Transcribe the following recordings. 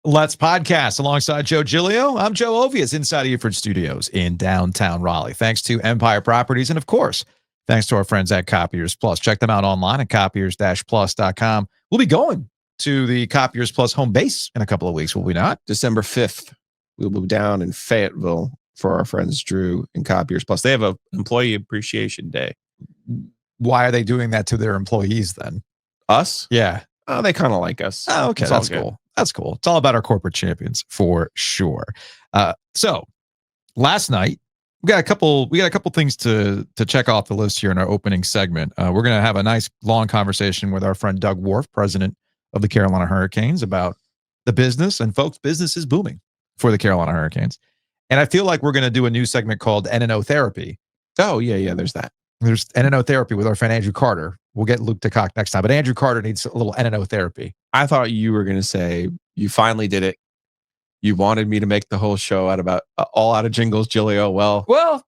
Let's Podcast alongside Joe Giglio. I'm Joe Ovies inside of Eford Studios in downtown Raleigh. Thanks to Empire Properties and, of course, thanks to our friends at Copiers Plus. Check them out online at copiers-plus.com. We'll be going to the Copiers Plus home base in a couple of weeks, will we not? December 5th, we'll be down in Fayetteville for our friends Drew and Copiers Plus. They have an employee appreciation day. Why are they doing that to their employees then? Us? Yeah. Oh, they kind of like us. Oh, okay. That's cool. That's cool. It's all about our corporate champions for sure. So last night we got a couple things to check off the list here in our opening segment. We're going to have a nice long conversation with our friend Doug Warf, president of the Carolina Hurricanes, about the business. And folks, business is booming for the Carolina Hurricanes. And I feel like we're going to do a new segment called NNO Therapy. Oh, yeah. There's that. There's NNO Therapy with our friend Andrew Carter. We'll get Luke DeCock next time, but Andrew Carter needs a little NNO Therapy. I thought you were going to say you finally did it. You wanted me to make the whole show all out of jingles, Giglio. Well,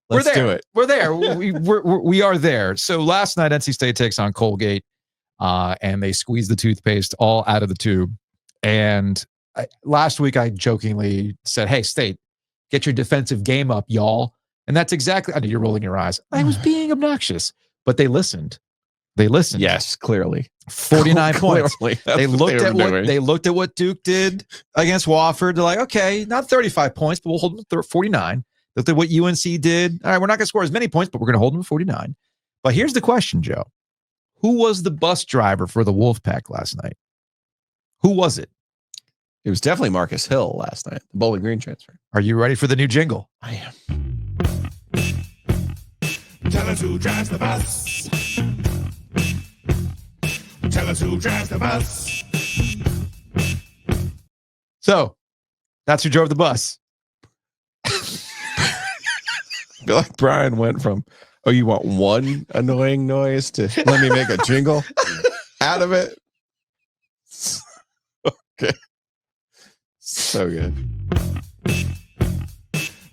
we're there. Do it. We're there. we are there. So last night, NC State takes on Colgate, and they squeeze the toothpaste all out of the tube. And last week, I jokingly said, "Hey, State, get your defensive game up, y'all." And that's exactly. I know you're rolling your eyes. I was being obnoxious, but they listened. They listened. Yes, clearly. 49 points. They looked at what Duke did against Wofford. They're like, okay, not 35 points, but we'll hold them to 49. Looked at what UNC did. All right, we're not going to score as many points, but we're going to hold them to 49. But here's the question, Joe. Who was the bus driver for the Wolfpack last night? Who was it? It was definitely Marcus Hill last night, the Bowling Green transfer. Are you ready for the new jingle? I am. Tell us who drives the bus. Tell us who drives the bus. So, that's who drove the bus. I feel like Brian went from, oh, you want one annoying noise to let me make a jingle out of it? Okay. So good.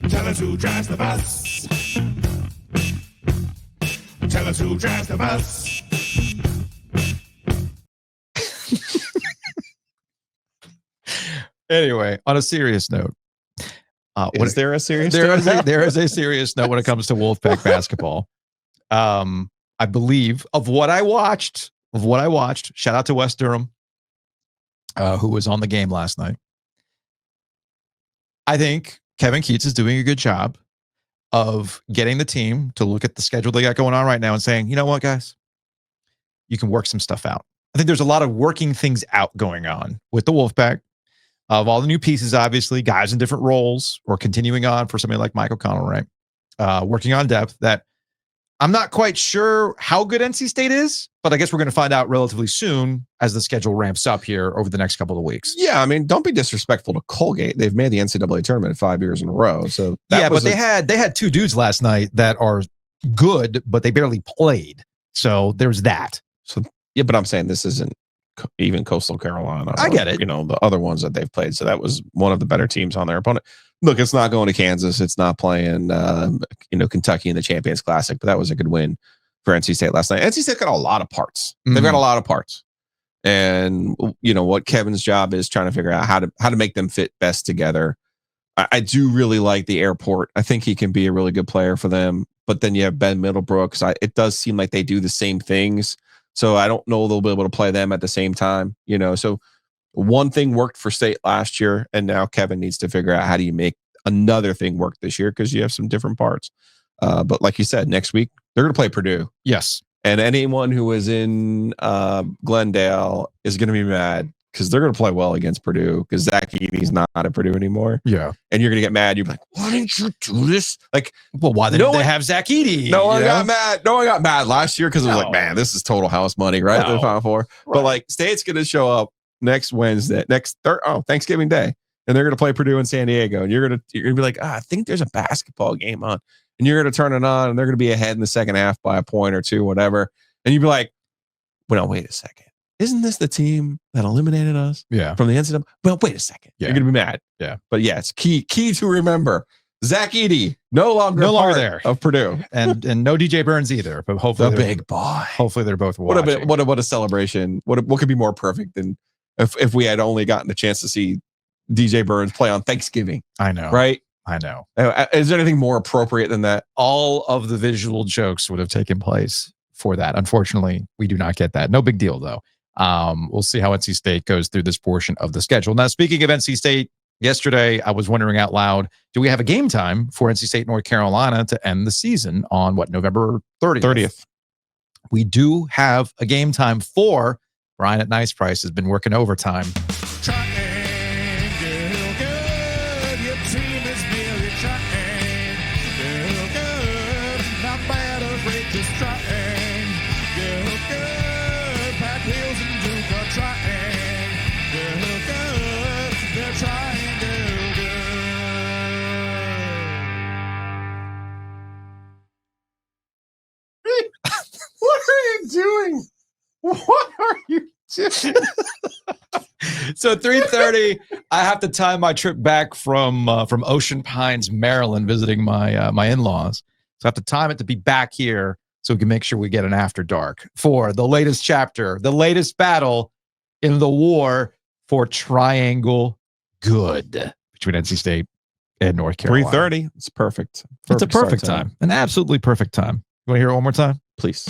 Tell us who drives the bus. Tell us who drives the bus. Anyway, on a serious note, is there a serious note? There is a serious note when it comes to Wolfpack basketball. I believe of what I watched, shout out to West Durham, who was on the game last night. I think Kevin Keats is doing a good job of getting the team to look at the schedule they got going on right now and saying, you know what, guys, you can work some stuff out. I think there's a lot of working things out going on with the Wolfpack. Of all the new pieces, obviously, guys in different roles, or continuing on for somebody like Mike O'Connell, right? Working on depth that I'm not quite sure how good NC State is, but I guess we're going to find out relatively soon as the schedule ramps up here over the next couple of weeks. Yeah, I mean, don't be disrespectful to Colgate. They've made the NCAA tournament 5 years in a row. So but they had two dudes last night that are good, but they barely played. So there's that. So yeah, but I'm saying this isn't even Coastal Carolina. I get it. You know, the other ones that they've played. So that was one of the better teams on their opponent. Look, it's not going to Kansas. It's not playing, Kentucky in the Champions Classic, but that was a good win for NC State last night. NC State got a lot of parts. Mm-hmm. They've got a lot of parts. And, what Kevin's job is trying to figure out how to make them fit best together. I do really like the airport. I think he can be a really good player for them. But then you have Ben Middlebrooks. It does seem like they do the same things. So I don't know they'll be able to play them at the same time, So one thing worked for State last year, and now Kevin needs to figure out how do you make another thing work this year because you have some different parts. But like you said, next week they're going to play Purdue. Yes, and anyone who is in Glendale is going to be mad because they're going to play well against Purdue because Zach Edey's not at Purdue anymore. Yeah, and you're going to get mad. You're like, why didn't you do this? Like, well, why didn't they have Zach Edey? No one got mad. No one got mad last year because it was like, man, this is total house money, right? The Final Four. Right. But like, State's going to show up next Wednesday, Thanksgiving Day, and they're going to play Purdue in San Diego, and you're going to be like, I think there's a basketball game on, and you're going to turn it on, and they're going to be ahead in the second half by a point or two, whatever, and you'd be like, well, no, wait a second. Isn't this the team that eliminated us? Yeah. From the NCAA? Well, wait a second. Yeah. You're going to be mad. Yeah. But yeah, it's key to remember. Zach Edey, no longer there of Purdue. And no DJ Burns either. But hopefully the big boy. Hopefully they're both watching. What a celebration. What could be more perfect than if we had only gotten a chance to see DJ Burns play on Thanksgiving. I know. Right? I know. Is there anything more appropriate than that? All of the visual jokes would have taken place for that. Unfortunately, we do not get that. No big deal, though. We'll see how NC State goes through this portion of the schedule. Now, speaking of NC State, yesterday I was wondering out loud, do we have a game time for NC State, North Carolina to end the season on November 30th? We do have a game time for Brian at Nice Price has been working overtime. What are you doing? What are you doing? So 3:30, I have to time my trip back from Ocean Pines, Maryland, visiting my in-laws. So I have to time it to be back here so we can make sure we get an after dark for the latest chapter, the latest battle in the war for Triangle Good between NC State and North Carolina. 3:30. It's perfect. It's a perfect time. An absolutely perfect time. You want to hear it one more time? Please.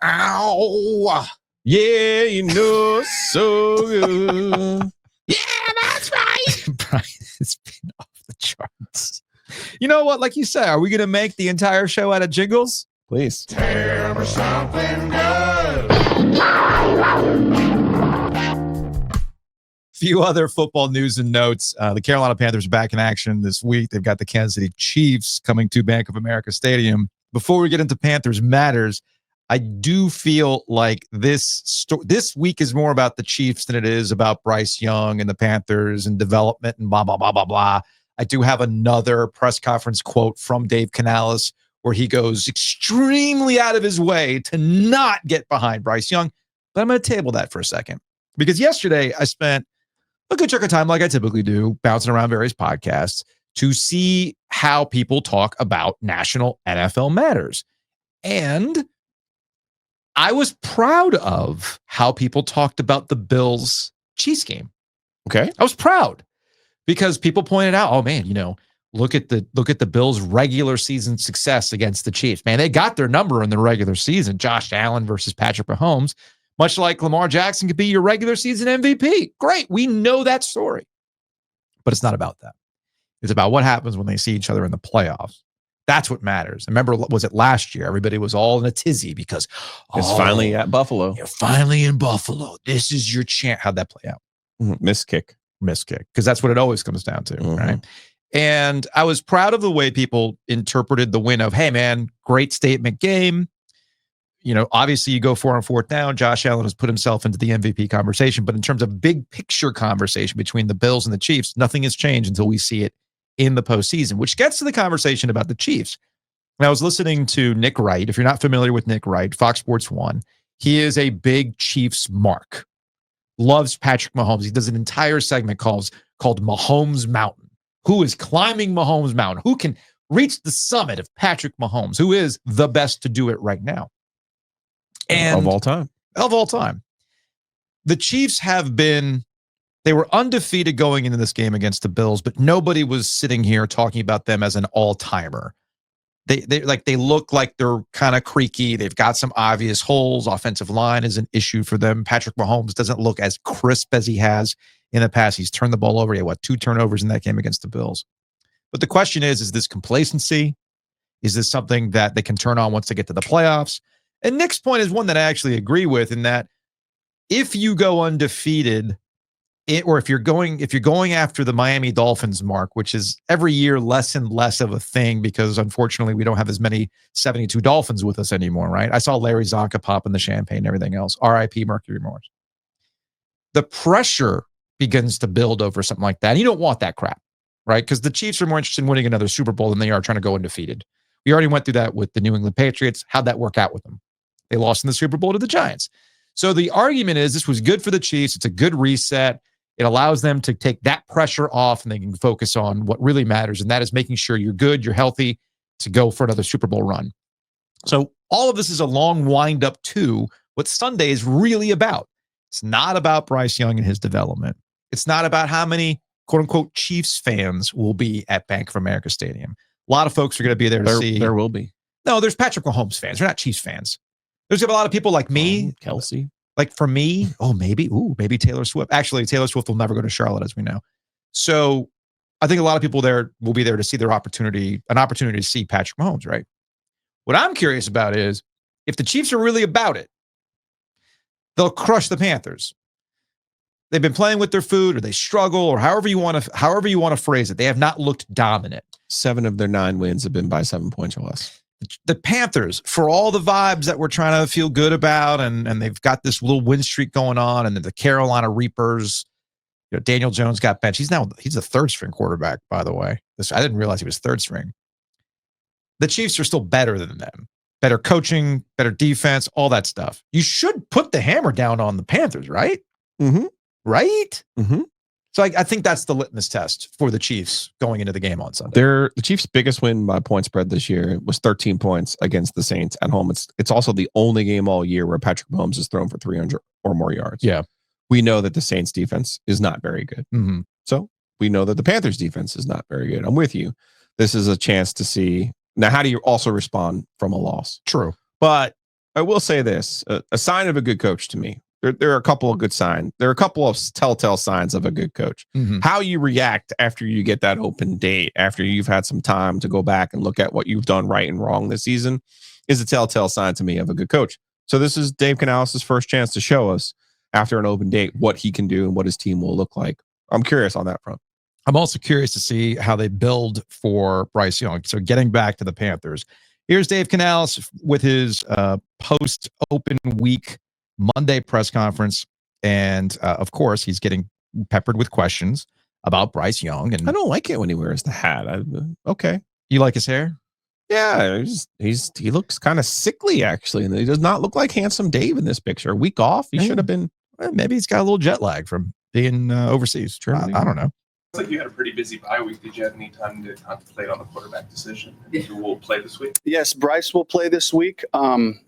Ow! Yeah, you know so good. Yeah, that's right. Brian has been off the charts. You know what? Like you said, are we going to make the entire show out of jingles? Please. Tell me something good. Few other football news and notes. The Carolina Panthers are back in action this week. They've got the Kansas City Chiefs coming to Bank of America Stadium. Before we get into Panthers matters, I do feel like this week is more about the Chiefs than it is about Bryce Young and the Panthers and development and blah, blah, blah, blah, blah. I do have another press conference quote from Dave Canales where he goes extremely out of his way to not get behind Bryce Young. But I'm going to table that for a second. Because yesterday I spent a good chunk of time, like I typically do, bouncing around various podcasts to see how people talk about national NFL matters. And I was proud of how people talked about the Bills Chiefs game. Okay. I was proud because people pointed out, oh man, look at the Bills' regular season success against the Chiefs. Man, they got their number in the regular season. Josh Allen versus Patrick Mahomes, much like Lamar Jackson could be your regular season MVP. Great. We know that story. But it's not about that. It's about what happens when they see each other in the playoffs. That's what matters. Remember, was it last year? Everybody was all in a tizzy because it's finally at Buffalo. You're finally in Buffalo. This is your chance. How'd that play out? Miss kick. Because that's what it always comes down to, right? And I was proud of the way people interpreted the win of, hey, man, great statement game. Obviously you go 4 on 4th down. Josh Allen has put himself into the MVP conversation. But in terms of big picture conversation between the Bills and the Chiefs, nothing has changed until we see it in the postseason, which gets to the conversation about the Chiefs. And I was listening to Nick Wright. If you're not familiar with Nick Wright, Fox Sports 1, he is a big Chiefs mark. Loves Patrick Mahomes. He does an entire segment called Mahomes Mountain. Who is climbing Mahomes Mountain? Who can reach the summit of Patrick Mahomes? Who is the best to do it right now? And of all time. The Chiefs they were undefeated going into this game against the Bills, but nobody was sitting here talking about them as an all-timer. They look like they're kind of creaky. They've got some obvious holes. Offensive line is an issue for them. Patrick Mahomes doesn't look as crisp as he has in the past. He's turned the ball over. He had 2 turnovers in that game against the Bills. But the question is this complacency? Is this something that they can turn on once they get to the playoffs? And Nick's point is one that I actually agree with, in that if you go undefeated, or if you're going after the Miami Dolphins mark, which is every year less and less of a thing because unfortunately we don't have as many 72 Dolphins with us anymore, right? I saw Larry Zonka pop in the champagne and everything else. RIP Mercury Morris. The pressure begins to build over something like that. And you don't want that crap, right? Because the Chiefs are more interested in winning another Super Bowl than they are trying to go undefeated. We already went through that with the New England Patriots. How'd that work out with them? They lost in the Super Bowl to the Giants. So the argument is this was good for the Chiefs. It's a good reset. It allows them to take that pressure off and they can focus on what really matters. And that is making sure you're good, you're healthy to go for another Super Bowl run. So all of this is a long wind up to what Sunday is really about. It's not about Bryce Young and his development. It's not about how many quote unquote Chiefs fans will be at Bank of America Stadium. A lot of folks are going to be there to see. There will be. No, there's Patrick Mahomes fans. They're not Chiefs fans. There's a lot of people like me. Kelsey. Like for me, maybe Taylor Swift. Actually, Taylor Swift will never go to Charlotte, as we know. So I think a lot of people there will be there to see an opportunity to see Patrick Mahomes, right? What I'm curious about is if the Chiefs are really about it, they'll crush the Panthers. They've been playing with their food, or they struggle, or however you want to phrase it. They have not looked dominant. 7 of their 9 wins have been by 7 points or less. The Panthers, for all the vibes that we're trying to feel good about, and they've got this little win streak going on, and the Carolina Reapers, Daniel Jones got benched. He's a third string quarterback, by the way. I didn't realize he was third string. The Chiefs are still better than them. Better coaching, better defense, all that stuff. You should put the hammer down on the Panthers, right? Mm-hmm. Right? Mm-hmm. So I think that's the litmus test for the Chiefs going into the game on Sunday. The Chiefs' biggest win by point spread this year was 13 points against the Saints at home. It's also the only game all year where Patrick Mahomes has thrown for 300 or more yards. Yeah. We know that the Saints defense is not very good. Mm-hmm. So we know that the Panthers defense is not very good. I'm with you. This is a chance to see. Now, how do you also respond from a loss? True. But I will say this, a sign of a good coach to me. There are a couple of good signs. There are a couple of telltale signs of a good coach. Mm-hmm. How you react after you get that open date, after you've had some time to go back and look at what you've done right and wrong this season, is a telltale sign to me of a good coach. So this is Dave Canales' first chance to show us after an open date what he can do and what his team will look like. I'm curious on that front. I'm also curious to see how they build for Bryce Young. So getting back to the Panthers, here's Dave Canales with his post-open week Monday press conference. And of course, he's getting peppered with questions about Bryce Young. And I don't like it when he wears the hat. Okay. You like his hair? Yeah, he looks kind of sickly, actually. And he does not look like handsome Dave in this picture. A week off. He should have been. Maybe he's got a little jet lag from being overseas. I don't know. Looks like you had a pretty busy bye week. Did you have any time to contemplate on the quarterback decision? Who will play this week? Yes, Bryce will play this week.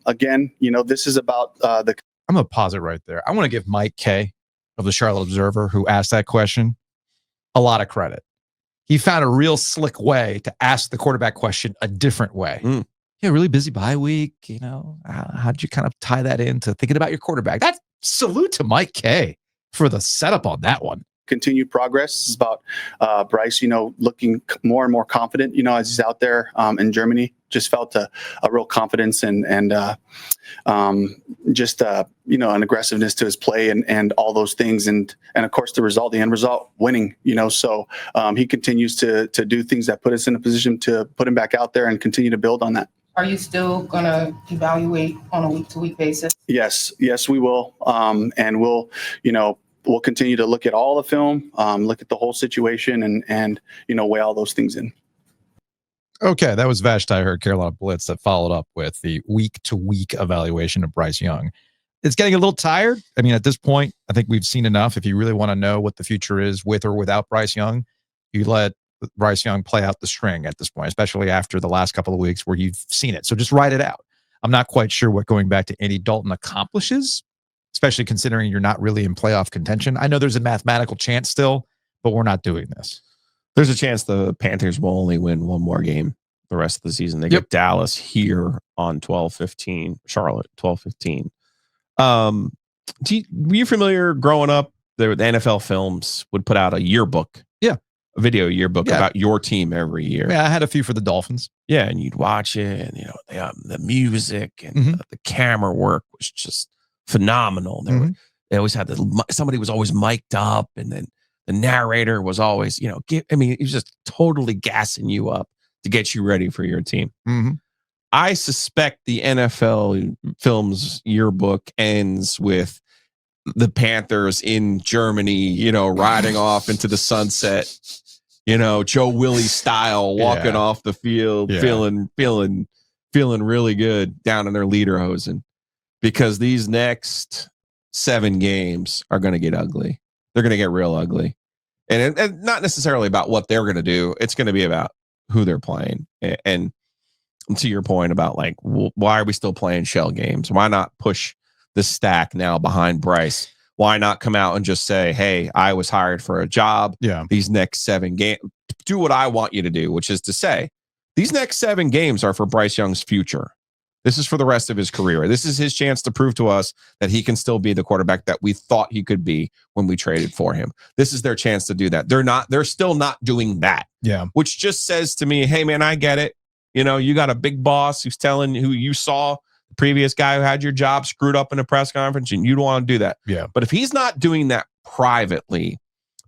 Again, this is about the. I'm going to pause it right there. I want to give Mike K of the Charlotte Observer, who asked that question, a lot of credit. He found a real slick way to ask the quarterback question a different way. Yeah, really busy bye week. How'd you kind of tie that into thinking about your quarterback? That's salute to Mike K for the setup on that one. Continued progress is about Bryce, looking more and more confident, as he's out there in Germany. Just felt a real confidence and just an aggressiveness to his play and all those things. And of course, the end result, winning, So he continues to do things that put us in a position to put him back out there and continue to build on that. Are you still going to evaluate on a week-to-week basis? Yes, we will. And we'll continue to look at all the film, look at the whole situation and weigh all those things in. Okay, that was Vashti, her Carolina Blitz, that followed up with the week-to-week evaluation of Bryce Young. It's getting a little tired. I mean, at this point, I think we've seen enough. If you really want to know what the future is with or without Bryce Young, you let Bryce Young play out the string at this point, especially after the last couple of weeks where you've seen it. So just ride it out. I'm not quite sure what going back to Andy Dalton accomplishes, especially considering you're not really in playoff contention. I know there's a mathematical chance still, but we're not doing this. There's a chance the Panthers will only win one more game the rest of the season. They get Dallas here on 12-15, Charlotte 12-15. Were you familiar growing up? The NFL Films would put out a yearbook. Yeah. A video yearbook about your team every year. Yeah, I had a few for the Dolphins. Yeah, and you'd watch it, and the music and the camera work was just phenomenal. They always had somebody was always mic'd up, and then the narrator was always, he was just totally gassing you up to get you ready for your team. Mm-hmm. I suspect the NFL Films yearbook ends with the Panthers in Germany, riding off into the sunset, Joe Willie style, walking off the field, feeling really good down in their lederhosen, because these next 7 games are going to get ugly. They're going to get real ugly, and not necessarily about what they're going to do. It's going to be about who they're playing. And to your point about like, why are we still playing shell games? Why not push the stack now behind Bryce? Why not come out and just say, hey, I was hired for a job. Yeah. These next 7 games, do what I want you to do, which is to say, these next 7 games are for Bryce Young's future. This is for the rest of his career. This is his chance to prove to us that he can still be the quarterback that we thought he could be when we traded for him. This is their chance to do that. They're still not doing that. Yeah. Which just says to me, hey man, I get it. You got a big boss who's telling who you saw the previous guy who had your job screwed up in a press conference, and you don't want to do that. Yeah. But if he's not doing that privately,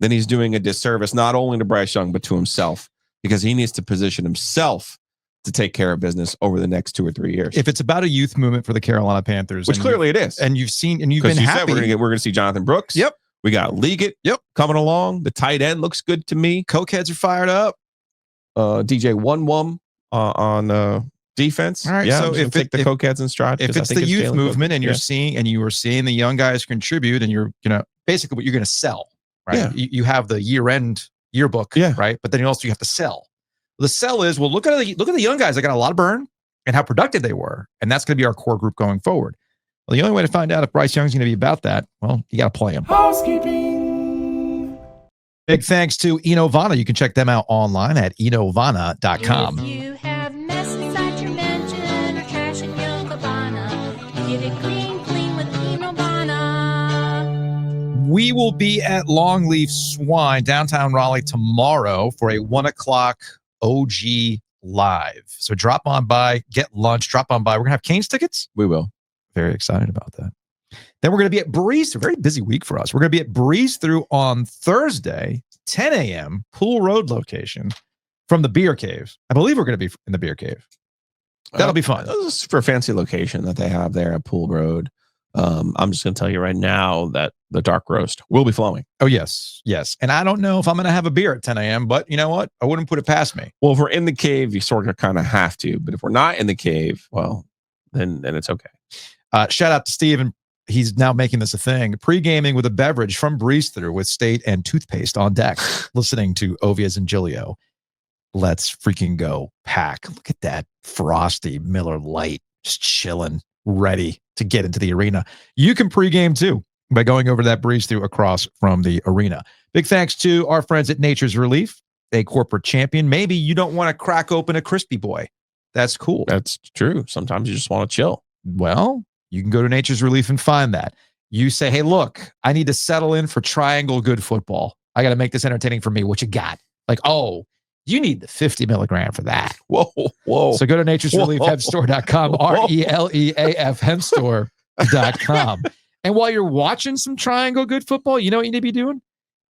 then he's doing a disservice not only to Bryce Young, but to himself, because he needs to position himself to take care of business over the next 2 or 3 years. If it's about a youth movement for the Carolina Panthers, Which clearly it is. and you've seen, and you've been Because you happy. said we're going to see Jonathan Brooks. Yep. We got Leggett. Yep. Coming along. The tight end looks good to me. Cokeheads are fired up. DJ One on defense. All right, Yeah, so so if the Cokeheads in stride, If it's the youth movement and you're seeing, and you were seeing the young guys contribute, and you're basically what you're going to sell, right? Yeah. You have the year-end yearbook, right? But then you have to sell. The sell is, well, look at the young guys. They got a lot of burn and how productive they were, and that's going to be our core group going forward. Well, the only way to find out if Bryce Young's going to be about that, well, you got to play him. Housekeeping. Big thanks to Enovana. You can check them out online at enovana.com. If you have mess inside your mansion or trash in your cabana, get it clean with Enovana. We will be at Longleaf Swine, downtown Raleigh, tomorrow for a 1:00 OG Live. So drop on by, get lunch, drop on by. We're going to have Canes tickets. We will. Very excited about that. Then we're going to be at Breeze. A very busy week for us. We're going to be at Breeze Through on Thursday, 10 a.m., Pool Road location from the Beer Cave. I believe we're going to be in the Beer Cave. That'll be fun. This is for a fancy location that they have there at Pool Road. I'm just going to tell you right now that the dark roast will be flowing. Oh, yes. Yes. And I don't know if I'm going to have a beer at 10 a.m., but you know what? I wouldn't put it past me. Well, if we're in the cave, you sort of kind of have to. But if we're not in the cave, well, then it's okay. Shout out to Steve, and he's now making this a thing. Pre-gaming with a beverage from Breeze Through with State and toothpaste on deck, listening to Ovies and Giglio. Let's freaking go, Pack. Look at that frosty Miller Lite, just chilling, ready to get into the arena. You can pre-game too by going over to that Breeze Through across from the arena. Big thanks to our friends at Nature's Relief, a corporate champion. Maybe you don't want to crack open a Crispy Boy. That's cool. That's true. Sometimes you just want to chill. Well, you can go to Nature's Relief and find that. You say, hey, look, I need to settle in for triangle good football. I got to make this entertaining for me. What you got? Like, oh, you need the 50 milligram for that. Whoa. So go to naturesreliefhempstore.com, RELEAF hempstore.com. And while you're watching some triangle good football, you know what you need to be doing?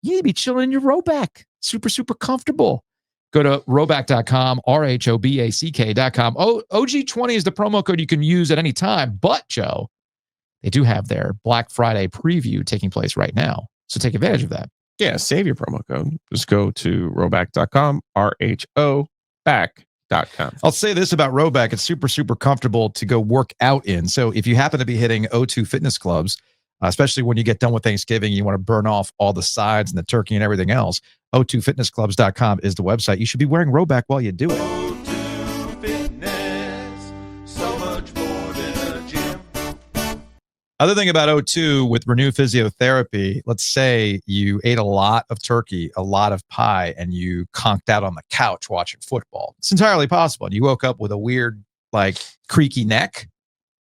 You need to be chilling in your Roback. Super, super comfortable. Go to roback.com, RHOBACK.com. OG20 is the promo code you can use at any time. But, Joe, they do have their Black Friday preview taking place right now. So take advantage of that. Yeah, save your promo code. Just go to roback.com, RHOBACK.com. I'll say this about Roback. It's super, super comfortable to go work out in. So if you happen to be hitting O2 fitness clubs, especially when you get done with Thanksgiving, you want to burn off all the sides and the turkey and everything else, O2fitnessclubs.com is the website. You should be wearing Roback while you do it. O2 Fitness, so much more than a gym. Other thing about O2 with Renew Physiotherapy, let's say you ate a lot of turkey, a lot of pie, and you conked out on the couch watching football. It's entirely possible. And you woke up with a weird, creaky neck.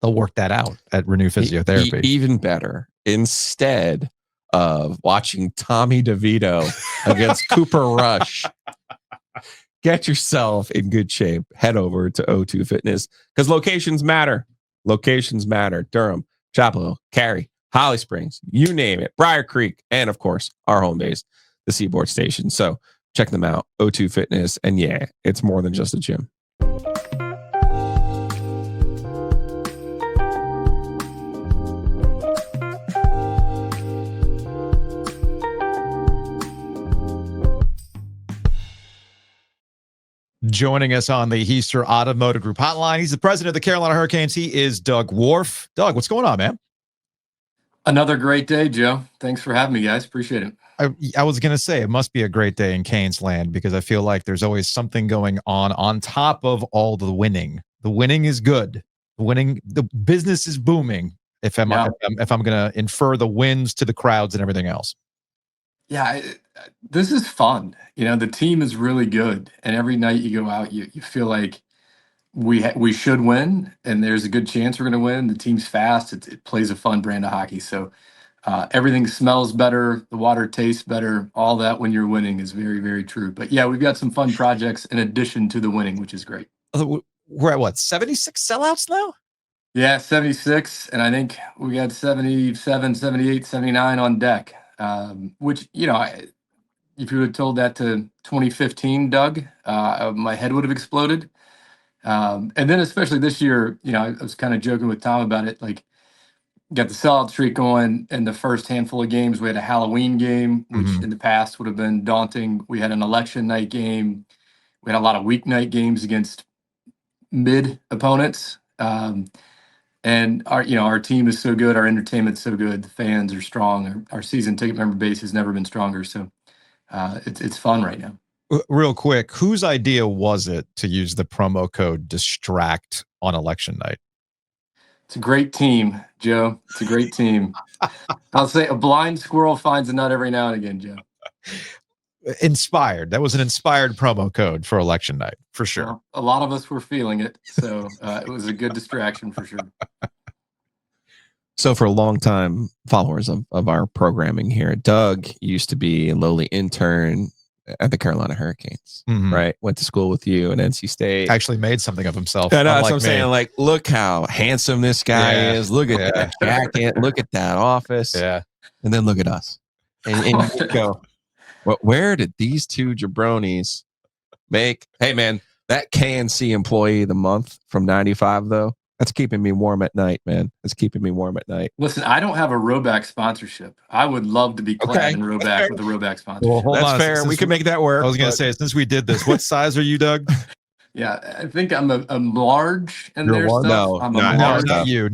They'll work that out at Renew Physiotherapy. Even better, instead of watching Tommy DeVito against Cooper Rush, get yourself in good shape. Head over to O2 Fitness, because locations matter. Locations matter. Durham, Chapel Hill, Cary, Holly Springs, you name it, Briar Creek, and of course, our home base, the Seaboard Station. So check them out, O2 Fitness. And yeah, it's more than just a gym. joining us on the Heister Automotive Group hotline. He's the president of the Carolina Hurricanes. He is Doug Warf. Doug, what's going on, man? Another great day, Joe. Thanks for having me, guys. Appreciate it. I was going to say it must be a great day in Canes land because I feel like there's always something going on top of all the winning. The winning is good. The business is booming. If I'm going to infer the wins to the crowds and everything else. Yeah, this is fun. The team is really good, and every night you go out, you feel like we should win, and there's a good chance we're going to win. The team's fast. It plays a fun brand of hockey, so everything smells better. The water tastes better. All that when you're winning is very, very true. But yeah, we've got some fun projects in addition to the winning, which is great. We're at what, 76 sellouts now? Yeah, 76, and I think we got 77, 78, 79 on deck, which, if you would have told that to 2015, Doug, my head would have exploded. And then especially this year, I was kind of joking with Tom about it, like got the sellout streak going in the first handful of games. We had a Halloween game, which in the past would have been daunting. We had an election night game. We had a lot of weeknight games against mid opponents. And our team is so good. Our entertainment's so good. The fans are strong. Our season ticket member base has never been stronger. So it's fun right now. Real quick, whose idea was it to use the promo code DISTRACT on election night? It's a great team, Joe. It's a great team. I'll say a blind squirrel finds a nut every now and again, Joe. Inspired. That was an inspired promo code for election night, for sure. Well, a lot of us were feeling it, so it was a good distraction for sure. So for a long time followers of our programming here, Doug used to be a lowly intern at the Carolina Hurricanes, right? Went to school with you at NC State. Actually made something of himself. Yeah, that's what I'm saying. Like, look how handsome this guy is. Look at that jacket. Look at that office. Yeah. And then look at us. And you go, well, where did these two jabronis make? Hey, man, that KNC employee of the month from 95, though, that's keeping me warm at night, man. That's keeping me warm at night. Listen, I don't have a Roback sponsorship. I would love to be clad in Roback with a Roback sponsorship. Well, hold That's on. fair. We can make that work. I was going to say, since we did this, what size are you, Doug? Yeah, I think I'm a large in You're their one? stuff. No, I'm no, a No, large. not you.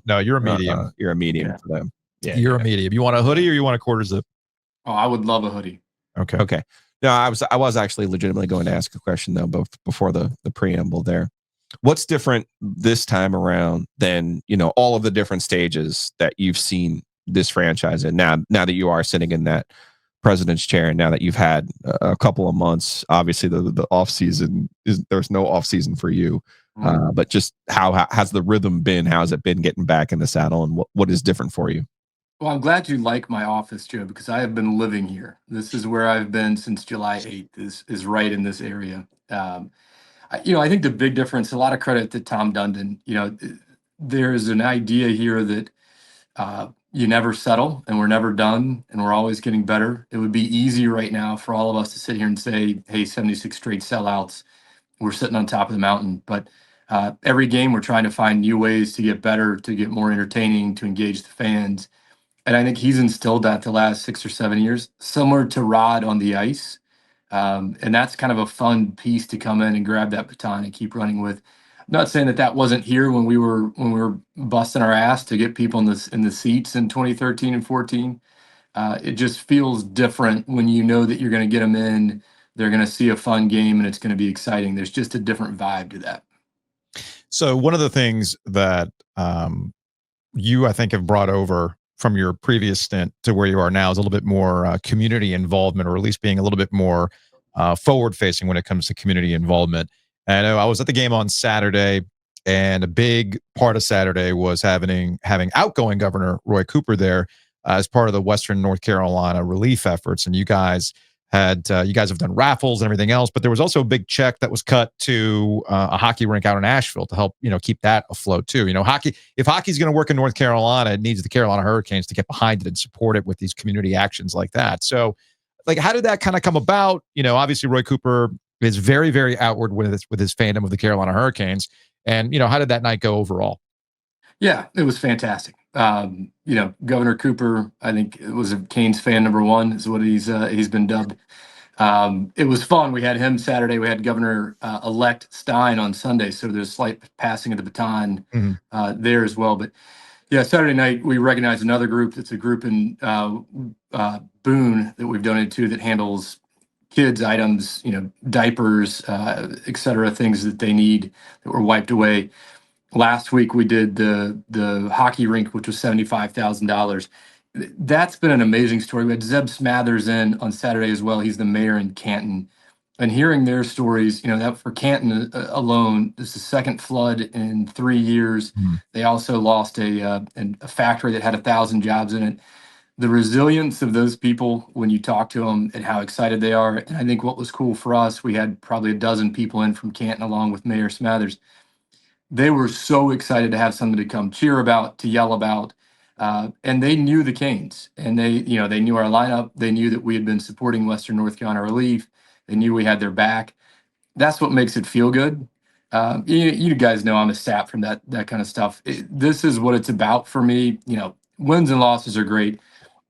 No, you're a medium. You're a medium for them. Yeah, You're a medium. You want a hoodie or you want a quarter zip? Oh, I would love a hoodie. Okay. No, I was actually legitimately going to ask a question though, but before the preamble there. What's different this time around than, all of the different stages that you've seen this franchise in now that you are sitting in that president's chair and now that you've had a couple of months, obviously the off season there's no off season for you, but just how has the rhythm been? How's it been getting back in the saddle and what is different for you? Well, I'm glad you like my office, Joe, because I have been living here. This is where I've been since July 8th is right in this area. I think the big difference, a lot of credit to Tom Dundon, there's an idea here that you never settle and we're never done and we're always getting better. It would be easy right now for all of us to sit here and say, hey, 76 straight sellouts, we're sitting on top of the mountain. But every game we're trying to find new ways to get better, to get more entertaining, to engage the fans. And I think he's instilled that the last 6 or 7 years, similar to Rod on the ice. And that's kind of a fun piece to come in and grab that baton and keep running with. I'm not saying that wasn't here when we were busting our ass to get people in the seats in 2013 and 14. It just feels different when you know that you're going to get them in, they're going to see a fun game, and it's going to be exciting. There's just a different vibe to that. So one of the things that you, I think, have brought over from your previous stint to where you are now is a little bit more community involvement, or at least being a little bit more forward facing when it comes to community involvement. And I know I was at the game on Saturday, and a big part of Saturday was having outgoing Governor Roy Cooper there as part of the Western North Carolina relief efforts. And you guys have done raffles and everything else, but there was also a big check that was cut to a hockey rink out in Asheville to help, keep that afloat too. If hockey's going to work in North Carolina, it needs the Carolina Hurricanes to get behind it and support it with these community actions like that. So, how did that kind of come about? Obviously Roy Cooper is very, very outward with his fandom of the Carolina Hurricanes. And, how did that night go overall? Yeah, it was fantastic. Governor Cooper, I think it was a Canes fan number one, is what he's been dubbed. It was fun. We had him Saturday. We had Governor elect Stein on Sunday. So there's slight passing of the baton Mhm. there as well. But yeah, Saturday night, we recognized another group. It's a group in Boone that we've donated to that handles kids' items, diapers, et cetera, things that they need that were wiped away. Last week, we did the hockey rink, which was $75,000. That's been an amazing story. We had Zeb Smathers in on Saturday as well. He's the mayor in Canton. And hearing their stories, that for Canton alone, this is the second flood in 3 years. Mhm. They also lost a factory that had 1,000 jobs in it. The resilience of those people when you talk to them and how excited they are. And I think what was cool for us, we had probably a dozen people in from Canton along with Mayor Smathers. They were so excited to have something to come cheer about, to yell about. And they knew the Canes, and they knew our lineup. They knew that we had been supporting Western North Carolina Relief. They knew we had their back. That's what makes it feel good. You guys know I'm a sap from that kind of stuff. This is what it's about for me. Wins and losses are great.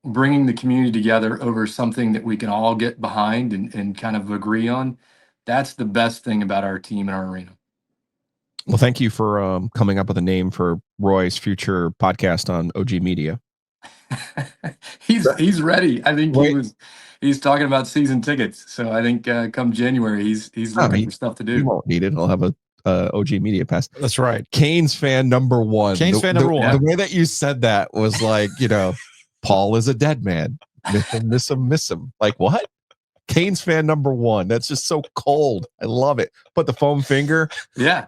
Bringing the community together over something that we can all get behind and kind of agree on. That's the best thing about our team and our arena. Well, thank you for coming up with a name for Roy's future podcast on OG Media. He's ready. I think Wait. he's talking about season tickets. So I think come January he's looking for stuff to He do. won't need it. He'll have a OG Media pass. That's right. Canes fan number one. Canes fan number one. The way that you said that was like, Paul is a dead man. Miss him. Like what? Canes fan number one. That's just so cold. I love it. Put the foam finger. Yeah.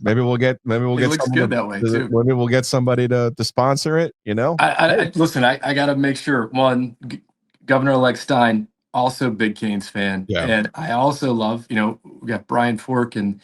Maybe we'll get It looks good that way too. Maybe we'll get somebody to sponsor it. Listen, I got to make sure Governor-elect Stein, also big Canes fan. Yeah. And I also love, we got Brian Fork and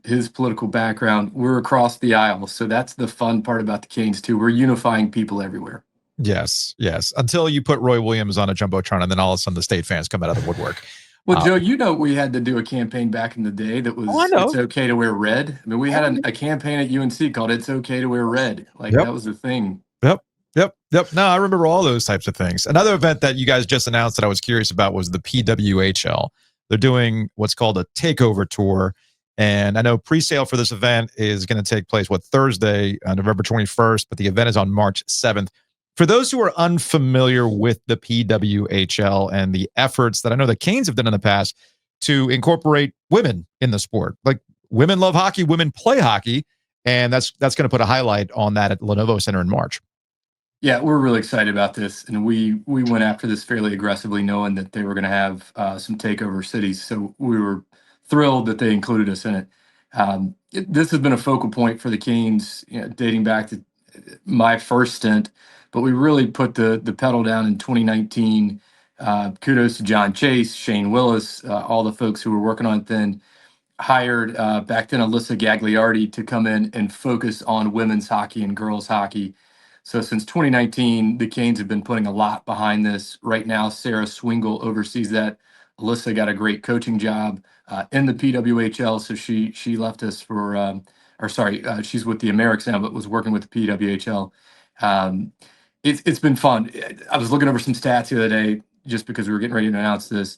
his political background. We're across the aisle. So that's the fun part about the Canes too. We're unifying people everywhere. Yes. Until you put Roy Williams on a jumbotron, and then all of a sudden the state fans come out of the woodwork. Well, Joe, we had to do a campaign back in the day that was It's Okay to Wear Red. I mean, we had a campaign at UNC called It's Okay to Wear Red. That was the thing. Yep. No, I remember all those types of things. Another event that you guys just announced that I was curious about was the PWHL. They're doing what's called a takeover tour. And I know pre-sale for this event is going to take place, Thursday, November 21st, but the event is on March 7th. For those who are unfamiliar with the PWHL and the efforts that I know the Canes have done in the past to incorporate women in the sport, like women love hockey, women play hockey, and that's going to put a highlight on that at Lenovo Center in March. Yeah, we're really excited about this, and we went after this fairly aggressively, knowing that they were going to have some takeover cities. So we were thrilled that they included us in it. This has been a focal point for the Canes, dating back to my first stint. But we really put the pedal down in 2019. Kudos to John Chase, Shane Willis, all the folks who were working on it then. Hired back then Alyssa Gagliardi to come in and focus on women's hockey and girls hockey. So since 2019, the Canes have been putting a lot behind this. Right now, Sarah Swingle oversees that. Alyssa got a great coaching job in the PWHL, so she left us for, she's with the Americs now, but was working with the PWHL. It's been fun. I was looking over some stats the other day just because we were getting ready to announce this.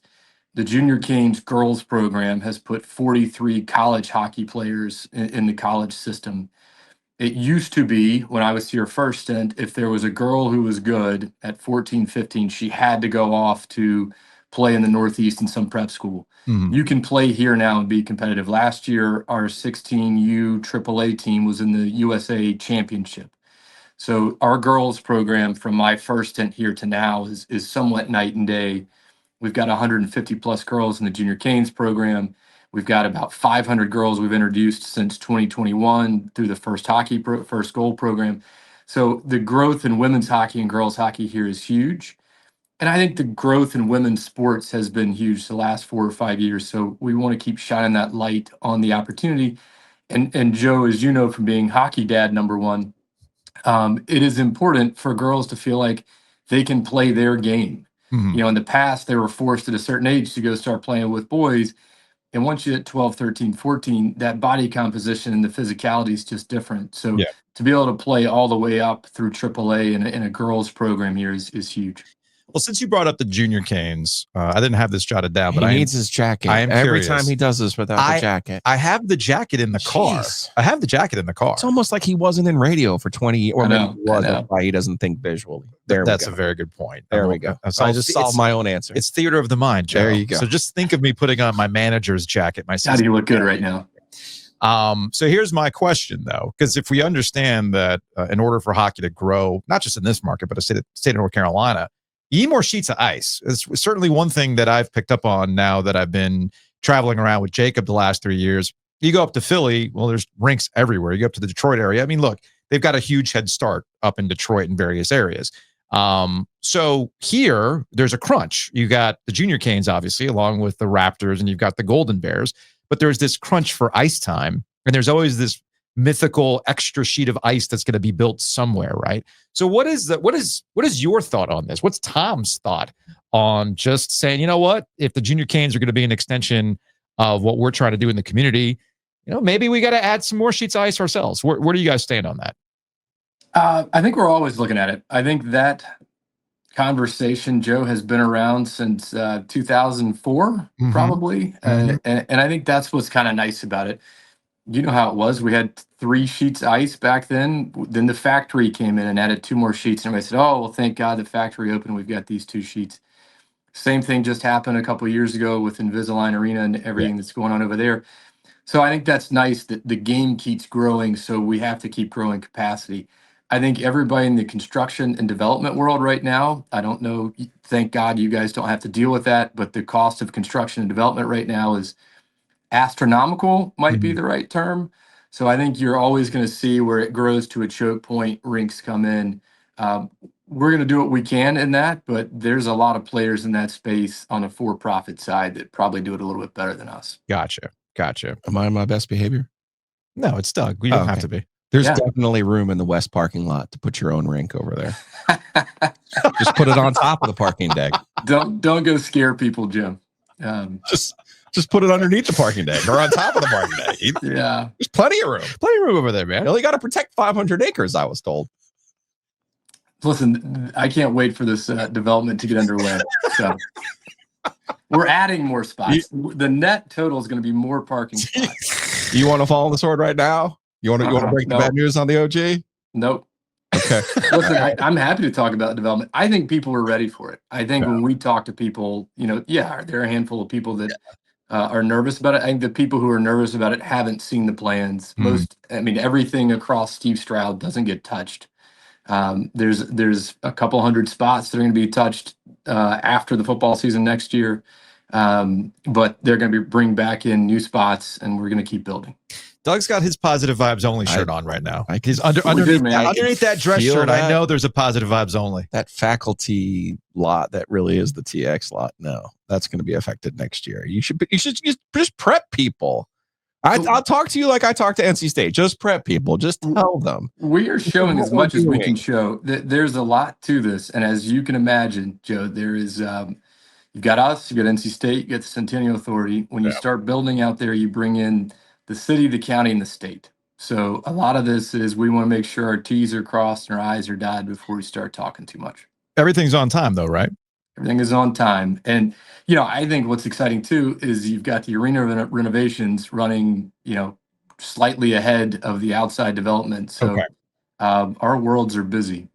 The Junior Canes girls program has put 43 college hockey players in the college system. It used to be, when I was here first stint, if there was a girl who was good at 14, 15, she had to go off to play in the Northeast in some prep school. Mm-hmm. You can play here now and be competitive. Last year, our 16U AAA team was in the USA Championship. So our girls program from my first stint here to now is somewhat night and day. We've got 150 plus girls in the Junior Canes program. We've got about 500 girls we've introduced since 2021 through the First Goal program. So the growth in women's hockey and girls hockey here is huge. And I think the growth in women's sports has been huge the last 4 or 5 years. So we want to keep shining that light on the opportunity. And Joe, as you know from being hockey dad number one, it is important for girls to feel like they can play their game. Mm-hmm. In the past, they were forced at a certain age to go start playing with boys. And once you hit 12, 13, 14, that body composition and the physicality is just different. So to be able to play all the way up through AAA in a girls program here is huge. Well, since you brought up the Junior Canes, I didn't have this jotted down, but he I needs his jacket. I am every curious. time he does this without the jacket. I have the jacket in the car. Jeez. I have the jacket in the car. It's almost like he wasn't in radio for 20 years, or I maybe know, he was. I know. That's why he doesn't think visually. There That's we a go. very good point. There we go. So I just solved my own answer. It's theater of the mind, Joe. There you go. So just think of me putting on my manager's jacket. My How do you look good right now? So here's my question, though, because if we understand that in order for hockey to grow, not just in this market, but the state of North Carolina, you need more sheets of ice. It's certainly one thing that I've picked up on now that I've been traveling around with Jacob the last 3 years. You go up to Philly, well, there's rinks everywhere. You go up to the Detroit area. I mean, look, they've got a huge head start up in Detroit in various areas. So here, there's a crunch. You got the Junior Canes, obviously, along with the Raptors, and you've got the Golden Bears. But there's this crunch for ice time, and there's always this mythical extra sheet of ice that's going to be built somewhere, right? So what is your thought on this? What's Tom's thought on just saying, you know what, if the Junior Canes are going to be an extension of what we're trying to do in the community, maybe we got to add some more sheets of ice ourselves. Where do you guys stand on that? I think we're always looking at it. I think that conversation, Joe, has been around since 2004, probably. And I think that's what's kind of nice about it. You know how it was. We had 3 sheets of ice back then. Then the factory came in and added 2 more sheets. And everybody said, oh, well, thank God the factory opened. We've got these 2 sheets. Same thing just happened a couple of years ago with Invisalign Arena and everything that's going on over there. So I think that's nice that the game keeps growing. So we have to keep growing capacity. I think everybody in the construction and development world right now, I don't know, thank God you guys don't have to deal with that, but the cost of construction and development right now is astronomical, might be the right term. So I think you're always going to see where it grows to a choke point, rinks come in. We're going to do what we can in that, but there's a lot of players in that space on a for-profit side that probably do it a little bit better than us. Gotcha. Am I in my best behavior? No, it's Doug. We don't have to be. There's definitely room in the West parking lot to put your own rink over there. Just put it on top of the parking deck. Don't go scare people, Jim. Just put it underneath the parking deck or on top of the parking deck. Yeah. There's plenty of room. Plenty of room over there, man. You only got to protect 500 acres, I was told. Listen, I can't wait for this development to get underway. So we're adding more spots. The net total is going to be more parking spots. You want to fall on the sword right now? You want to break the bad news on the OG? Nope. Okay. Listen, I'm happy to talk about development. I think people are ready for it. I think when we talk to people, there are a handful of people that are nervous about it. I think the people who are nervous about it haven't seen the plans. Everything across Steve Stroud doesn't get touched. There's a couple hundred spots that are going to be touched after the football season next year. But they're going to bring back in new spots, and we're going to keep building. Doug's got his positive vibes only shirt on right now. He's underneath that dress shirt. I know there's a positive vibes only. That faculty lot that really is the TX lot. No, that's going to be affected next year. You should just prep people. I'll talk to you like I talk to NC State. Just prep people. Just tell them. We are showing as much as we can show. There's a lot to this, and as you can imagine, Joe, there is. You've got us. You got NC State. You got the Centennial Authority. When you start building out there, you bring in the city, the county, and the state. So a lot of this is we want to make sure our T's are crossed and our I's are dotted before we start talking too much. Everything's on time, though, right? Everything is on time. And, I think what's exciting, too, is you've got the arena renovations running, slightly ahead of the outside development. So our worlds are busy.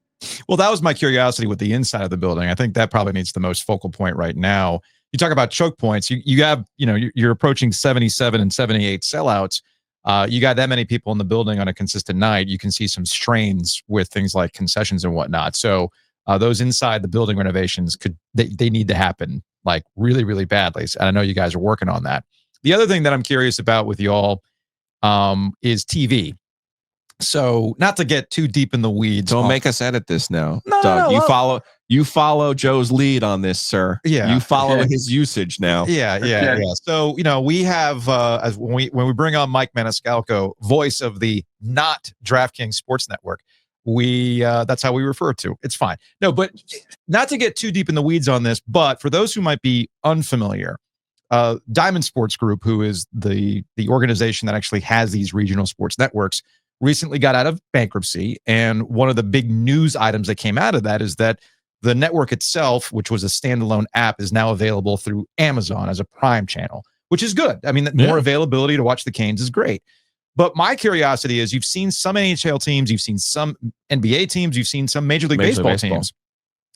Well, that was my curiosity with the inside of the building. I think that probably needs the most focal point right now. You talk about choke points. You have, you're approaching 77 and 78 sellouts. You got that many people in the building on a consistent night. You can see some strains with things like concessions and whatnot. So those inside the building renovations they need to happen like really, really badly. And I know you guys are working on that. The other thing that I'm curious about with y'all is TV. So not to get too deep in the weeds. Don't make us edit this now. No, Doug, no, you follow Joe's lead on this, sir. Yeah. You follow his usage now. Yeah. So, we have, as when we bring on Mike Maniscalco, voice of the not DraftKings Sports Network, that's how we refer to. It's fine. No, but not to get too deep in the weeds on this, but for those who might be unfamiliar, Diamond Sports Group, who is the organization that actually has these regional sports networks, recently got out of bankruptcy. And one of the big news items that came out of that is that the network itself, which was a standalone app, is now available through Amazon as a Prime channel, which is good. I mean, more availability to watch the Canes is great. But my curiosity is, you've seen some NHL teams, you've seen some NBA teams, you've seen some Major League Baseball teams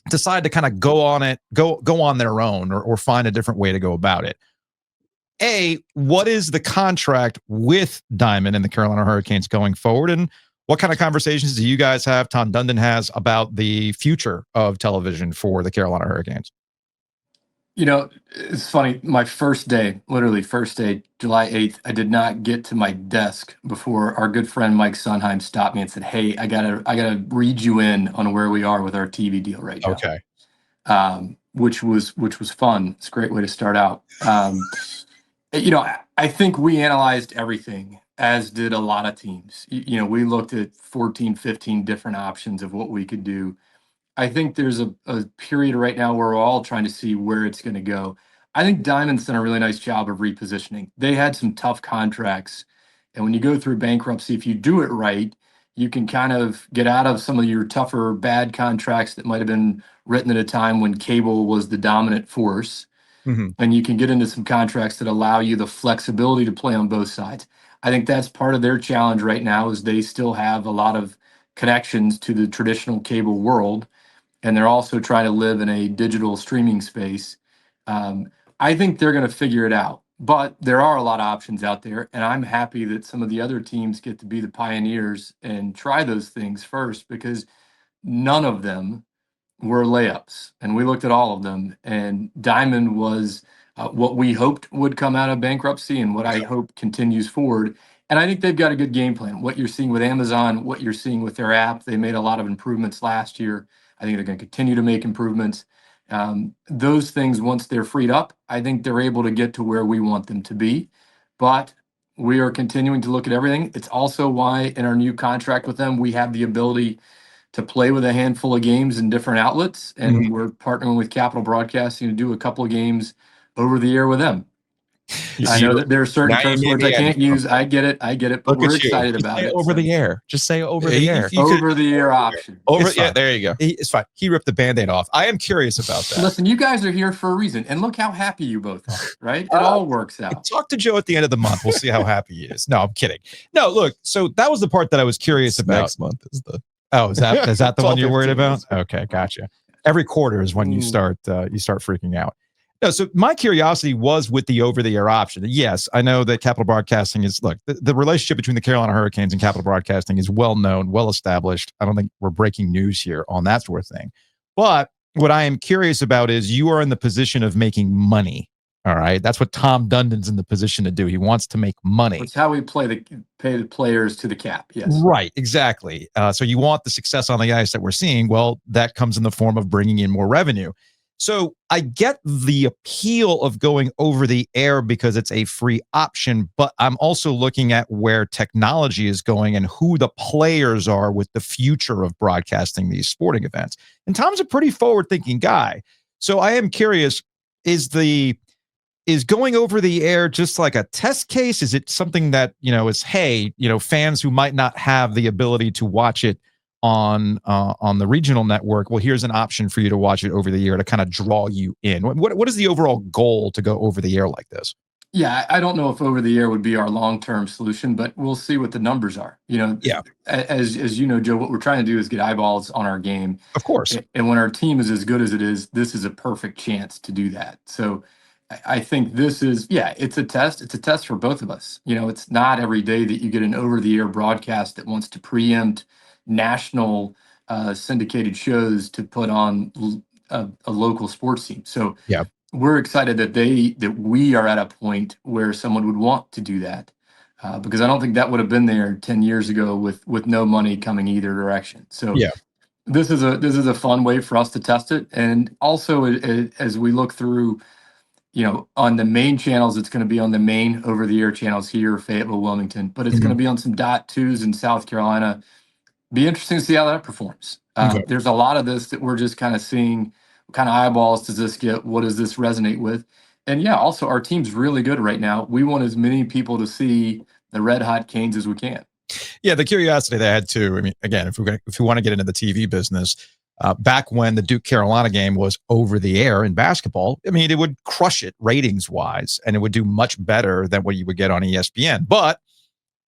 decide to kind of go on their own, or find a different way to go about it. A, what is the contract with Diamond and the Carolina Hurricanes going forward? And what kind of conversations do you guys have, Tom Dundon has, about the future of television for the Carolina Hurricanes? You know, it's funny. My first day, literally first day, July 8th, I did not get to my desk before our good friend Mike Sondheim stopped me and said, "Hey, I gotta read you in on where we are with our TV deal right now." Okay. Which was fun. It's a great way to start out. You know, I think we analyzed everything, as did a lot of teams. You know, we looked at 14, 15 different options of what we could do. I think there's a period right now where we're all trying to see where it's going to go. I think Diamond's done a really nice job of repositioning. They had some tough contracts. And when you go through bankruptcy, if you do it right, you can kind of get out of some of your tougher, bad contracts that might have been written at a time when cable was the dominant force. And you can get into some contracts that allow you the flexibility to play on both sides. I think that's part of their challenge right now, is they still have a lot of connections to the traditional cable world, and they're also trying to live in a digital streaming space. I think they're going to figure it out, but there are a lot of options out there, and I'm happy that some of the other teams get to be the pioneers and try those things first, because none of them were layups, and we looked at all of them, and Diamond was what we hoped would come out of bankruptcy and what I hope continues forward. And I think they've got a good game plan. What you're seeing with Amazon, what you're seeing with their app, they made a lot of improvements last year. I think they're going to continue to make improvements. Those things, once they're freed up, I think they're able to get to where we want them to be. But we are continuing to look at everything. It's also why in our new contract with them, we have the ability to play with a handful of games in different outlets. And we're partnering with Capital Broadcasting to do a couple of games over the air with them. I know that there are certain curse words I can't use. I get it, but we're excited about it. Over the air. Just say over the air. Over the air option. There you go. It's fine. He ripped the Band-Aid off. I am curious about that. Listen, you guys are here for a reason, and look how happy you both are, right? It all works out. Talk to Joe at the end of the month. We'll see how happy he is. No, I'm kidding. No, look, so that was the part that I was curious about. Next month is the... Oh, is that the one you're worried about? Okay, gotcha. Every quarter is when you start freaking out. No, so my curiosity was with the over-the-air option. Yes, I know that Capital Broadcasting is, look, the relationship between the Carolina Hurricanes and Capital Broadcasting is well known, well established. I don't think we're breaking news here on that sort of thing. But what I am curious about is, you are in the position of making money. All right, that's what Tom Dundon's in the position to do. He wants to make money. It's how we pay the players to the cap. Yes, right, exactly. So you want the success on the ice that we're seeing. Well, that comes in the form of bringing in more revenue. So I get the appeal of going over the air because it's a free option, but I'm also looking at where technology is going and who the players are with the future of broadcasting these sporting events. And Tom's a pretty forward-thinking guy. So I am curious, is going over the air just like a test case? Is it something that, is, hey, fans who might not have the ability to watch it on the regional network, well, here's an option for you to watch it over the air to kind of draw you in. What is the overall goal to go over the air like this? Yeah, I don't know if over the air would be our long-term solution, but we'll see what the numbers are. Yeah. As you know, Joe, what we're trying to do is get eyeballs on our game. Of course. And when our team is as good as it is, this is a perfect chance to do that. So I think this is, it's a test. It's a test for both of us. It's not every day that you get an over-the-air broadcast that wants to preempt national syndicated shows to put on a local sports team. So we're excited that we are at a point where someone would want to do that, because I don't think that would have been there 10 years ago with no money coming either direction. So this is a fun way for us to test it. And also, as we look through, on the main channels, it's going to be on the main over-the-air channels here, Fayetteville, Wilmington, but it's going to be on some .2s in South Carolina. Be interesting to see how that performs. There's a lot of this that we're just kind of seeing. What kind of eyeballs does this get? What does this resonate with? And also our team's really good right now. We want as many people to see the red hot Canes as we can. Yeah, the curiosity that I had too. I mean, again, if we want to get into the TV business, back when the Duke Carolina game was over the air in basketball, I mean, it would crush it ratings wise, and it would do much better than what you would get on ESPN. But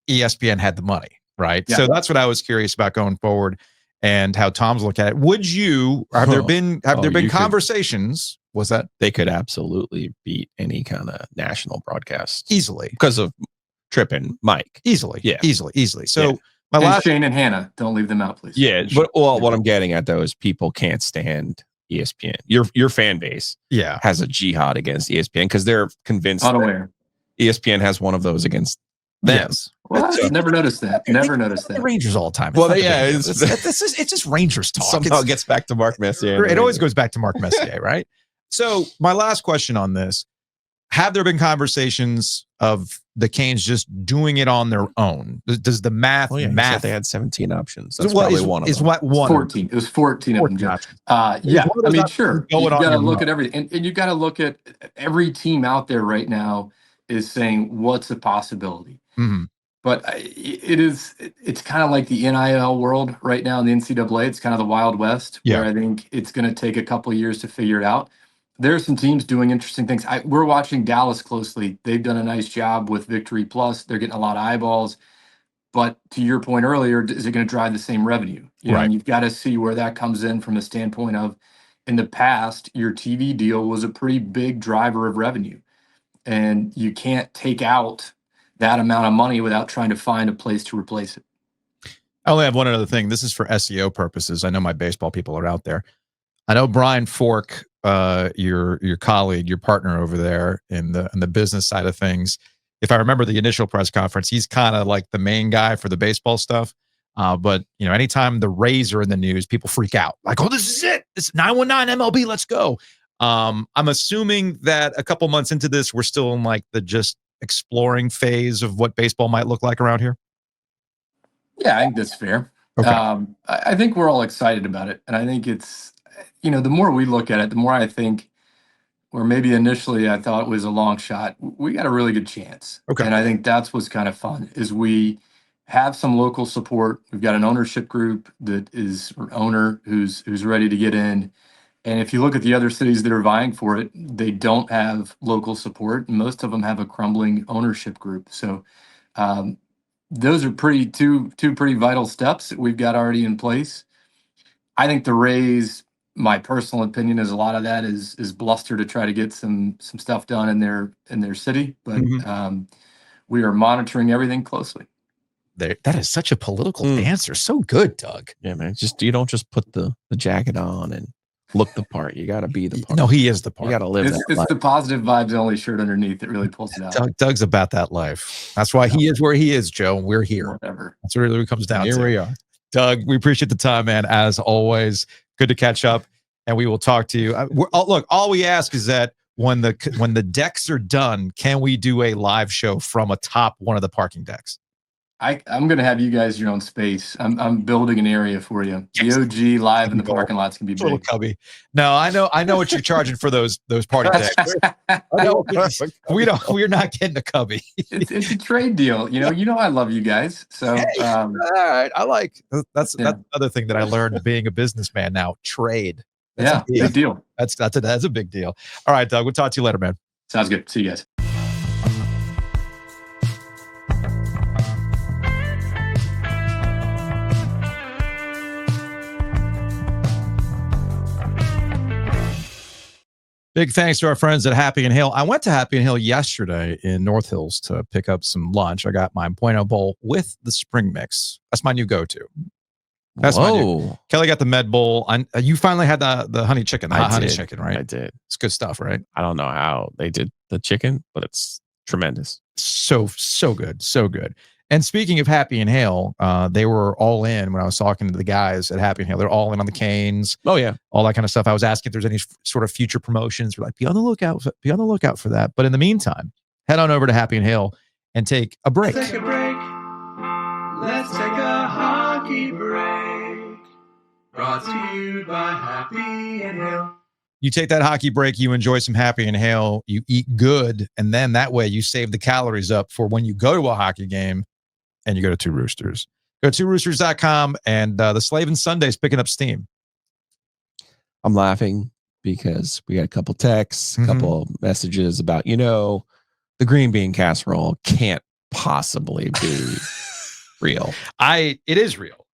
ESPN had the money, right? Yeah. So that's what I was curious about going forward, and how Tom's look at it. Would you? Have there been conversations? Was that They could absolutely beat any kind of national broadcast easily? because of Trip and Mike. Easily, Yeah. easily. So Yeah. my And last, Shane and Hannah, don't leave them out, please. Yeah, but what I'm getting at though is people can't stand ESPN. Your fan base yeah, has a jihad against ESPN because they're convinced that Unaware. ESPN has one of those against them. yes. What? Never noticed that. Never noticed The that. Rangers all the time. Well, It's not yeah, the big deal. it's- it's just Rangers talk. Somehow It's- it gets back to Mark Messier. it always goes back to Mark Messier, right? So my last question on this: have there been conversations of the Canes just doing it on their own? Does the math Well, yeah, math? they had 17 options. That's Well, probably is, one of is them. what one? 14. It was 14 of them, 14 Joe. options. Yeah, one of I those mean, options sure. going You on got to your look own. at everything. And you got to look at every team out there right now is saying, what's a possibility? Mhm. But it's kind of like the NIL world right now in the NCAA. It's kind of the Wild West, where I think it's going to take a couple of years to figure it out. There are some teams doing interesting things. We're watching Dallas closely. They've done a nice job with Victory Plus. They're getting a lot of eyeballs. But to your point earlier, is it going to drive the same revenue? You know, Right. and you've got to see where that comes in from the standpoint of, in the past, your TV deal was a pretty big driver of revenue. And you can't take out that amount of money without trying to find a place to replace it. I only have one other thing. This is for SEO purposes. I know my baseball people are out there. I know Brian Fork, your colleague, your partner over there in the business side of things. If I remember the initial press conference, he's kind of like the main guy for the baseball stuff. But you know, anytime the Rays are in the news, people freak out. Like, oh, this is it. This is 919 MLB. Let's go. I'm assuming that a couple months into this, we're still in like the just exploring phase of what baseball might look like around here. Yeah, I think that's fair. Okay. I think we're all excited about it. And I think it's, you know, the more we look at it, the more I think, or maybe initially I thought it was a long shot, we got a really good chance. Okay. And I think that's what's kind of fun, is we have some local support. We've got an ownership group that is an owner who's ready to get in. And if you look at the other cities that are vying for it, they don't have local support. And most of them have a crumbling ownership group. So those are two pretty vital steps that we've got already in place. I think the Rays, my personal opinion is a lot of that is bluster to try to get some stuff done in their city. But we are monitoring everything closely. That is such a political answer. So good, Doug. Yeah, man. You don't just put the jacket on and look the part. You got to be the part. No, he is the part. You got to live that It's life. the positive vibes only shirt underneath that really pulls it out. Doug's about that life. That's why he is where he is, Joe. And we're here. Whatever. That's what it really comes down Here to. we are. Doug, we appreciate the time, man. As always, good to catch up, and we will talk to you. Look, all we ask is that when the decks are done, can we do a live show from atop one of the parking decks? I'm going to have you guys your own space. I'm building an area for you. Yes. The OG live in the parking lot's going to be Little big. cubby. No, I know what you're charging for those party decks. I know, we're not getting a cubby. It's a trade deal. You know I love you guys. So All right, I like that's another thing that I learned being a businessman now. Trade. That's a big deal. That's a big deal. All right, Doug. We'll talk to you later, man. Sounds good. See you guys. Big thanks to our friends at Happy and Hill. I went to Happy and Hill yesterday in North Hills to pick up some lunch. I got my Bueno Bowl with the spring mix. That's my new go-to. That's my new. Kelly got the Med Bowl. You finally had the honey chicken, the hot honey chicken, right? I did. It's good stuff, right? I don't know how they did the chicken, but it's tremendous. So good. So good. And speaking of Happy and Hail, they were all in when I was talking to the guys at Happy and Hail. They're all in on the Canes. Oh yeah, all that kind of stuff. I was asking if there's any sort of future promotions. We're like, be on the lookout for that. But in the meantime, head on over to Happy and Hail and take a break. Let's take a break. Let's take a hockey break. Brought to you by Happy and Hail. You take that hockey break, you enjoy some Happy and Hail, you eat good, and then that way you save the calories up for when you go to a hockey game and you go to Two Roosters. Go to tworoosters.com, and the Slavin Sunday is picking up steam. I'm laughing because we got a couple texts, a couple messages about, the green bean casserole can't possibly be real. It is real.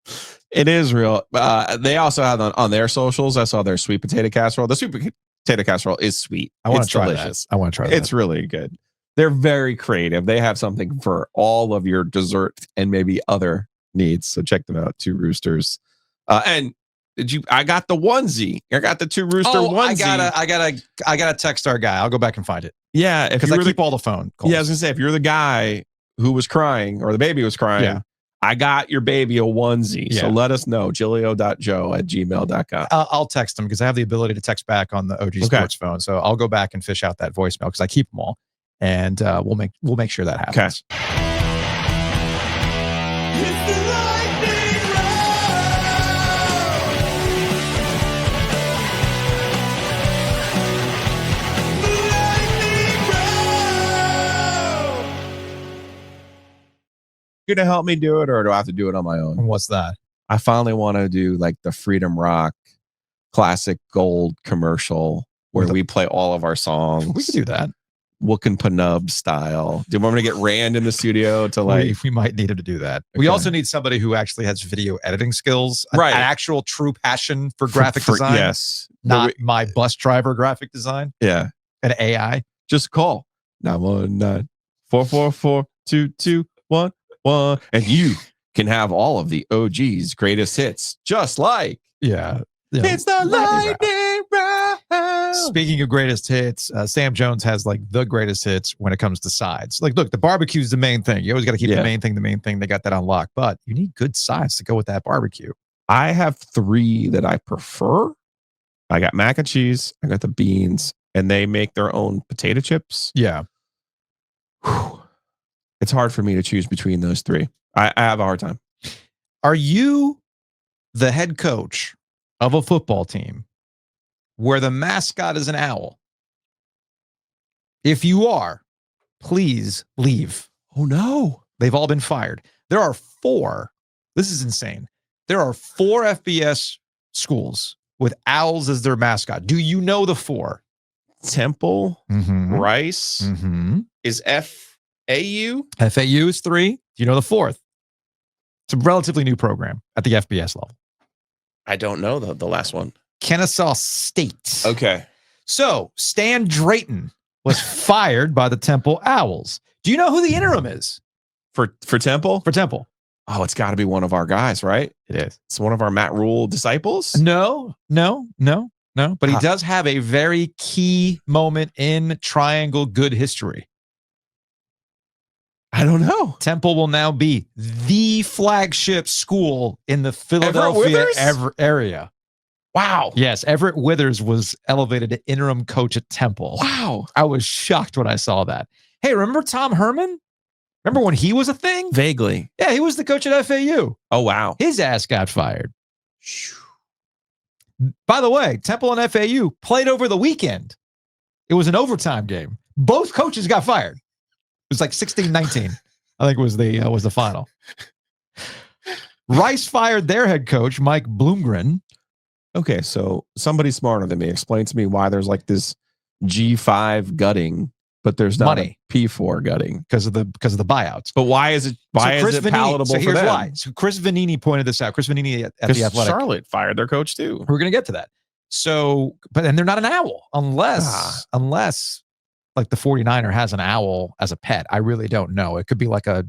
It is real. They also have on their socials, I saw their sweet potato casserole. The sweet potato casserole is sweet. I want to try delicious. that. I want to try that. It's really good. They're very creative. They have something for all of your dessert and maybe other needs. So check them out. Two Roosters. And I got the onesie. I got the Two Rooster onesie. I gotta text our guy. I'll go back and find it. Yeah, because I keep all the phone calls. Yeah, I was gonna say, if you're the guy who was crying or the baby was crying, I got your baby a onesie. So let us know. Giglio.joe@gmail.com. I'll text him because I have the ability to text back on the OG Sports phone. So I'll go back and fish out that voicemail because I keep them all, and we'll make sure that happens. You gonna help me do it, or do I have to do it on my own? What's that? I finally want to do like the Freedom Rock Classic Gold commercial where we play all of our songs. We could do that. Wookin' Panub style. Do you want me to get Rand in the studio to like? We might need him to do that. We also need somebody who actually has video editing skills, an actual true passion for graphic design. Yes, not my bus driver graphic design. Yeah, an AI. Just call 919-444-2211, and you can have all of the OG's greatest hits, just like it's the lightning round. Speaking of greatest hits, Sam Jones has like the greatest hits when it comes to sides. Like, look, the barbecue is the main thing. You always got to keep the main thing. They got that on lock, but you need good sides to go with that barbecue. I have 3 that I prefer. I got mac and cheese. I got the beans, and they make their own potato chips. Yeah. Whew. It's hard for me to choose between those 3. I have a hard time. Are you the head coach of a football team where the mascot is an owl? If you are, please leave. Oh, no. They've all been fired. There are 4. This is insane. There are 4 FBS schools with owls as their mascot. Do you know the 4? Temple, Rice, is FAU? FAU is 3. Do you know the 4th? It's a relatively new program at the FBS level. I don't know the last one. Kennesaw State. Okay. So Stan Drayton was fired by the Temple Owls. Do you know who the interim is? For Temple? For Temple. Oh, it's got to be one of our guys, right? It is. It's one of our Matt Rule disciples? No. But he does have a very key moment in Triangle good history. I don't know. Temple will now be the flagship school in the Philadelphia area. Wow. Yes, Everett Withers was elevated to interim coach at Temple. Wow. I was shocked when I saw that. Hey, remember Tom Herman? Remember when he was a thing? Vaguely. Yeah, he was the coach at FAU. Oh, wow. His ass got fired. By the way, Temple and FAU played over the weekend. It was an overtime game. Both coaches got fired. It was like 16-19. I think was the final. Rice fired their head coach, Mike Bloomgren. Okay, so somebody smarter than me explain to me why there's like this G5 gutting, but there's not money. A P4 gutting because of the buyouts. But why is it palatable so for here's them? why. So Chris Vanini pointed this out. Chris Vanini at the Athletic. Charlotte fired their coach too. We're going to get to that. So, and they're not an owl unless like the 49er has an owl as a pet. I really don't know. It could be like I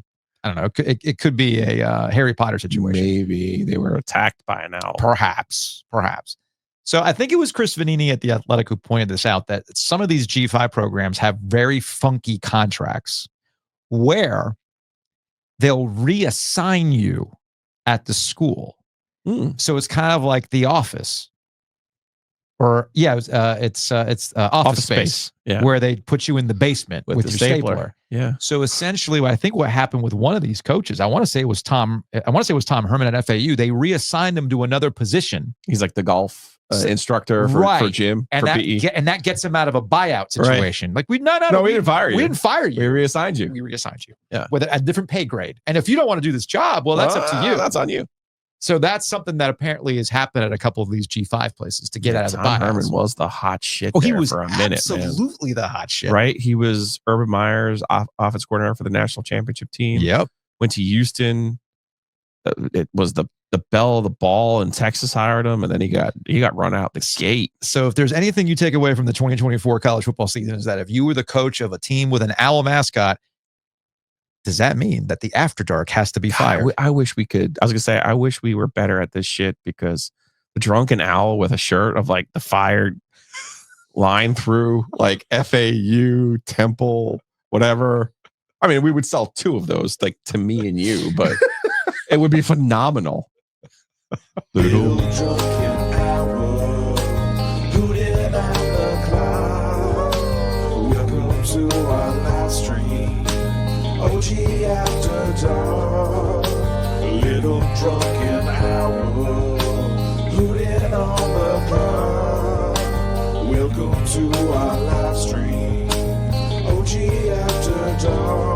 don't know. It could be a Harry Potter situation. Maybe they were attacked by an owl. Perhaps. So I think it was Chris Vanini at the Athletic who pointed this out, that some of these G5 programs have very funky contracts where they'll reassign you at the school. So it's kind of like The Office. Or it's Office Space, where they put you in the basement with your stapler. Yeah. So essentially, I think what happened with one of these coaches, I want to say it was Tom Herman at FAU. They reassigned him to another position. He's like the golf instructor for gym and for PE, and that gets him out of a buyout situation. Like we didn't fire you. We didn't fire you. We reassigned you. Yeah, with a different pay grade. And if you don't want to do this job, well, that's up to you. That's on you. So that's something that apparently has happened at a couple of these G5 places to get out of the Tom Herman buyouts. was the hot shit. Oh, he there was for a minute, man. absolutely the hot shit. Right? He was Urban Meyer's offense coordinator for the national championship team. Yep. Went to Houston. It was the bell of the ball, and Texas hired him, and then he got run out the gate. So if there's anything you take away from the 2024 college football season is that if you were the coach of a team with an owl mascot, does that mean that the After Dark has to be fired? I wish we could. I was gonna say I wish we were better at this shit, because the drunken owl with a shirt of like the fired line through like FAU, Temple, whatever. I mean, we would sell 2 of those, like to me and you, but it would be phenomenal. Little drunken hour, hooting out the cloud. Welcome to our live stream, OG After Dark. Little drunken hour, hooting on the cloud. Welcome to our live stream, OG After Dark.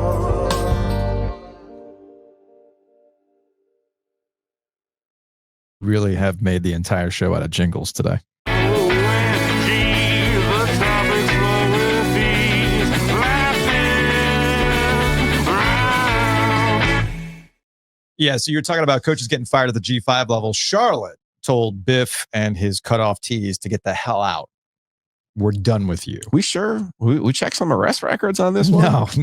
Really have made the entire show out of jingles today. Yeah, so you're talking about coaches getting fired at the G5 level. Charlotte told Biff and his cutoff tees to get the hell out. We're done with you. We sure we checked some arrest records on this one. No. He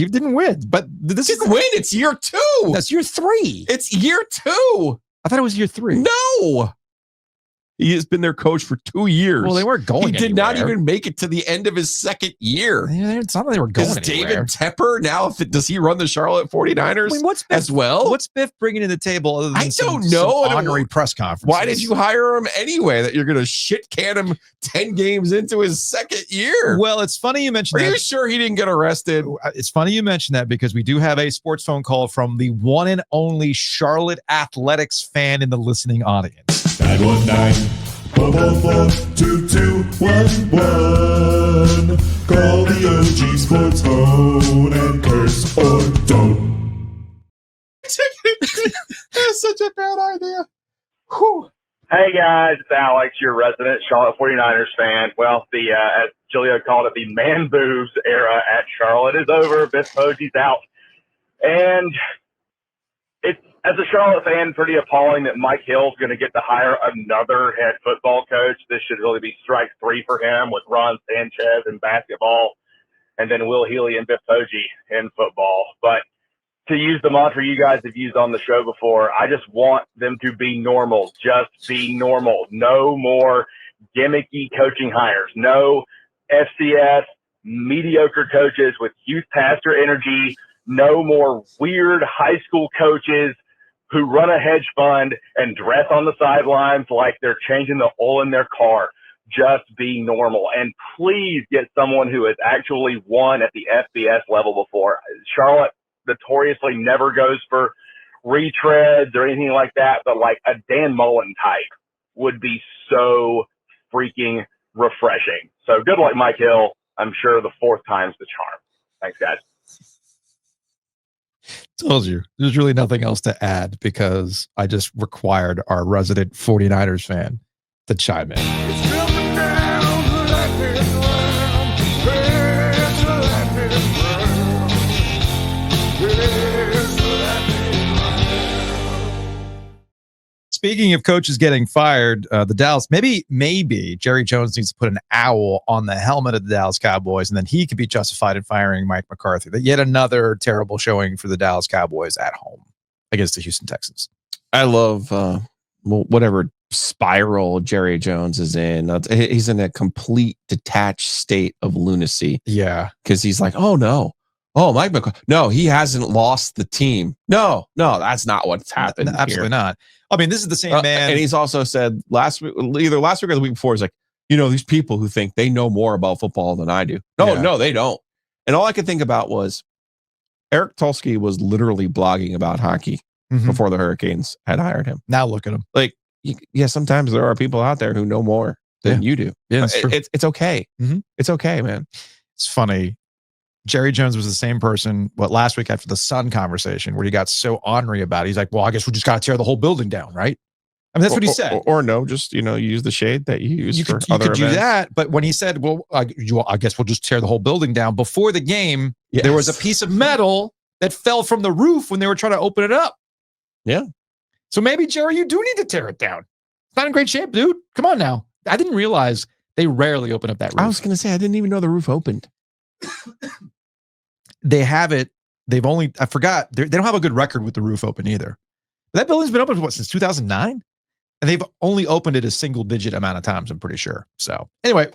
didn't win. But this is Didn't win. It's year 2. That's year 3. It's year 2. I thought it was year 3. No. He has been their coach for 2 years. Well, they weren't going. He did not anywhere. even make it to the end of his 2nd year. Yeah, it's not that they were going Is anywhere. David Tepper now? Does he run the Charlotte 49ers I mean, what's Biff, as well? What's Biff bringing to the table other than I some don't know. honorary press conference? Why did you hire him anyway? That you're going to shit can him 10 games into his 2nd year? Well, it's funny you mentioned Are that. you sure he didn't get arrested? It's funny you mentioned that because we do have a sports phone call from the one and only Charlotte Athletics fan in the listening audience. 919-444-2211. Call the OG Sports phone and curse or don't. That's such a bad idea. Whew. Hey guys, it's Alex, your resident Charlotte 49ers fan. Well, as Giglio called it, the man boobs era at Charlotte is over. Biff Poggi's out. And it's, as a Charlotte fan, pretty appalling that Mike Hill's going to get to hire another head football coach. This should really be strike 3 for him with Ron Sanchez in basketball and then Will Healy and Biff Poggi in football. But to use the mantra you guys have used on the show before, I just want them to be normal. Just be normal. No more gimmicky coaching hires. No FCS mediocre coaches with youth pastor energy. No more weird high school coaches who run a hedge fund and dress on the sidelines like they're changing the oil in their car. Just be normal. And please get someone who has actually won at the FBS level before. Charlotte notoriously never goes for retreads or anything like that, but like a Dan Mullen type would be so freaking refreshing. So good luck, Mike Hill. I'm sure the 4th time's the charm. Thanks, guys. Told you. There's really nothing else to add because I just required our resident 49ers fan to chime in. Speaking of coaches getting fired, the Dallas, maybe Jerry Jones needs to put an owl on the helmet of the Dallas Cowboys, and then he could be justified in firing Mike McCarthy. Yet another terrible showing for the Dallas Cowboys at home against the Houston Texans. I love whatever spiral Jerry Jones is in. He's in a complete detached state of lunacy. Yeah. Because he's like, oh no. Oh, Mike McCarthy. No, he hasn't lost the team. No, that's not what's happened. No, absolutely not. I mean, this is the same man. And he's also said either last week or the week before, he's like, these people who think they know more about football than I do. No, they don't. And all I could think about was Eric Tulsky was literally blogging about hockey before the Hurricanes had hired him. Now look at him. Like, yeah, sometimes there are people out there who know more than you do. Yeah, it's okay. Mm-hmm. It's okay, man. It's funny. Jerry Jones was the same person, last week after the Sun conversation where he got so ornery about it. He's like, well, I guess we just got to tear the whole building down, right? I mean, that's what he said. Or no, just, use the shade that you use for you other could do events. that. But when he said, well, I guess we'll just tear the whole building down, before the game, there was a piece of metal that fell from the roof when they were trying to open it up. Yeah. So maybe, Jerry, you do need to tear it down. It's not in great shape, dude. Come on now. I didn't realize they rarely open up that roof. I was going to say, I didn't even know the roof opened. They have it. I forgot. They don't have a good record with the roof open either. That building's been open since 2009? And they've only opened it a single digit amount of times, I'm pretty sure. So anyway,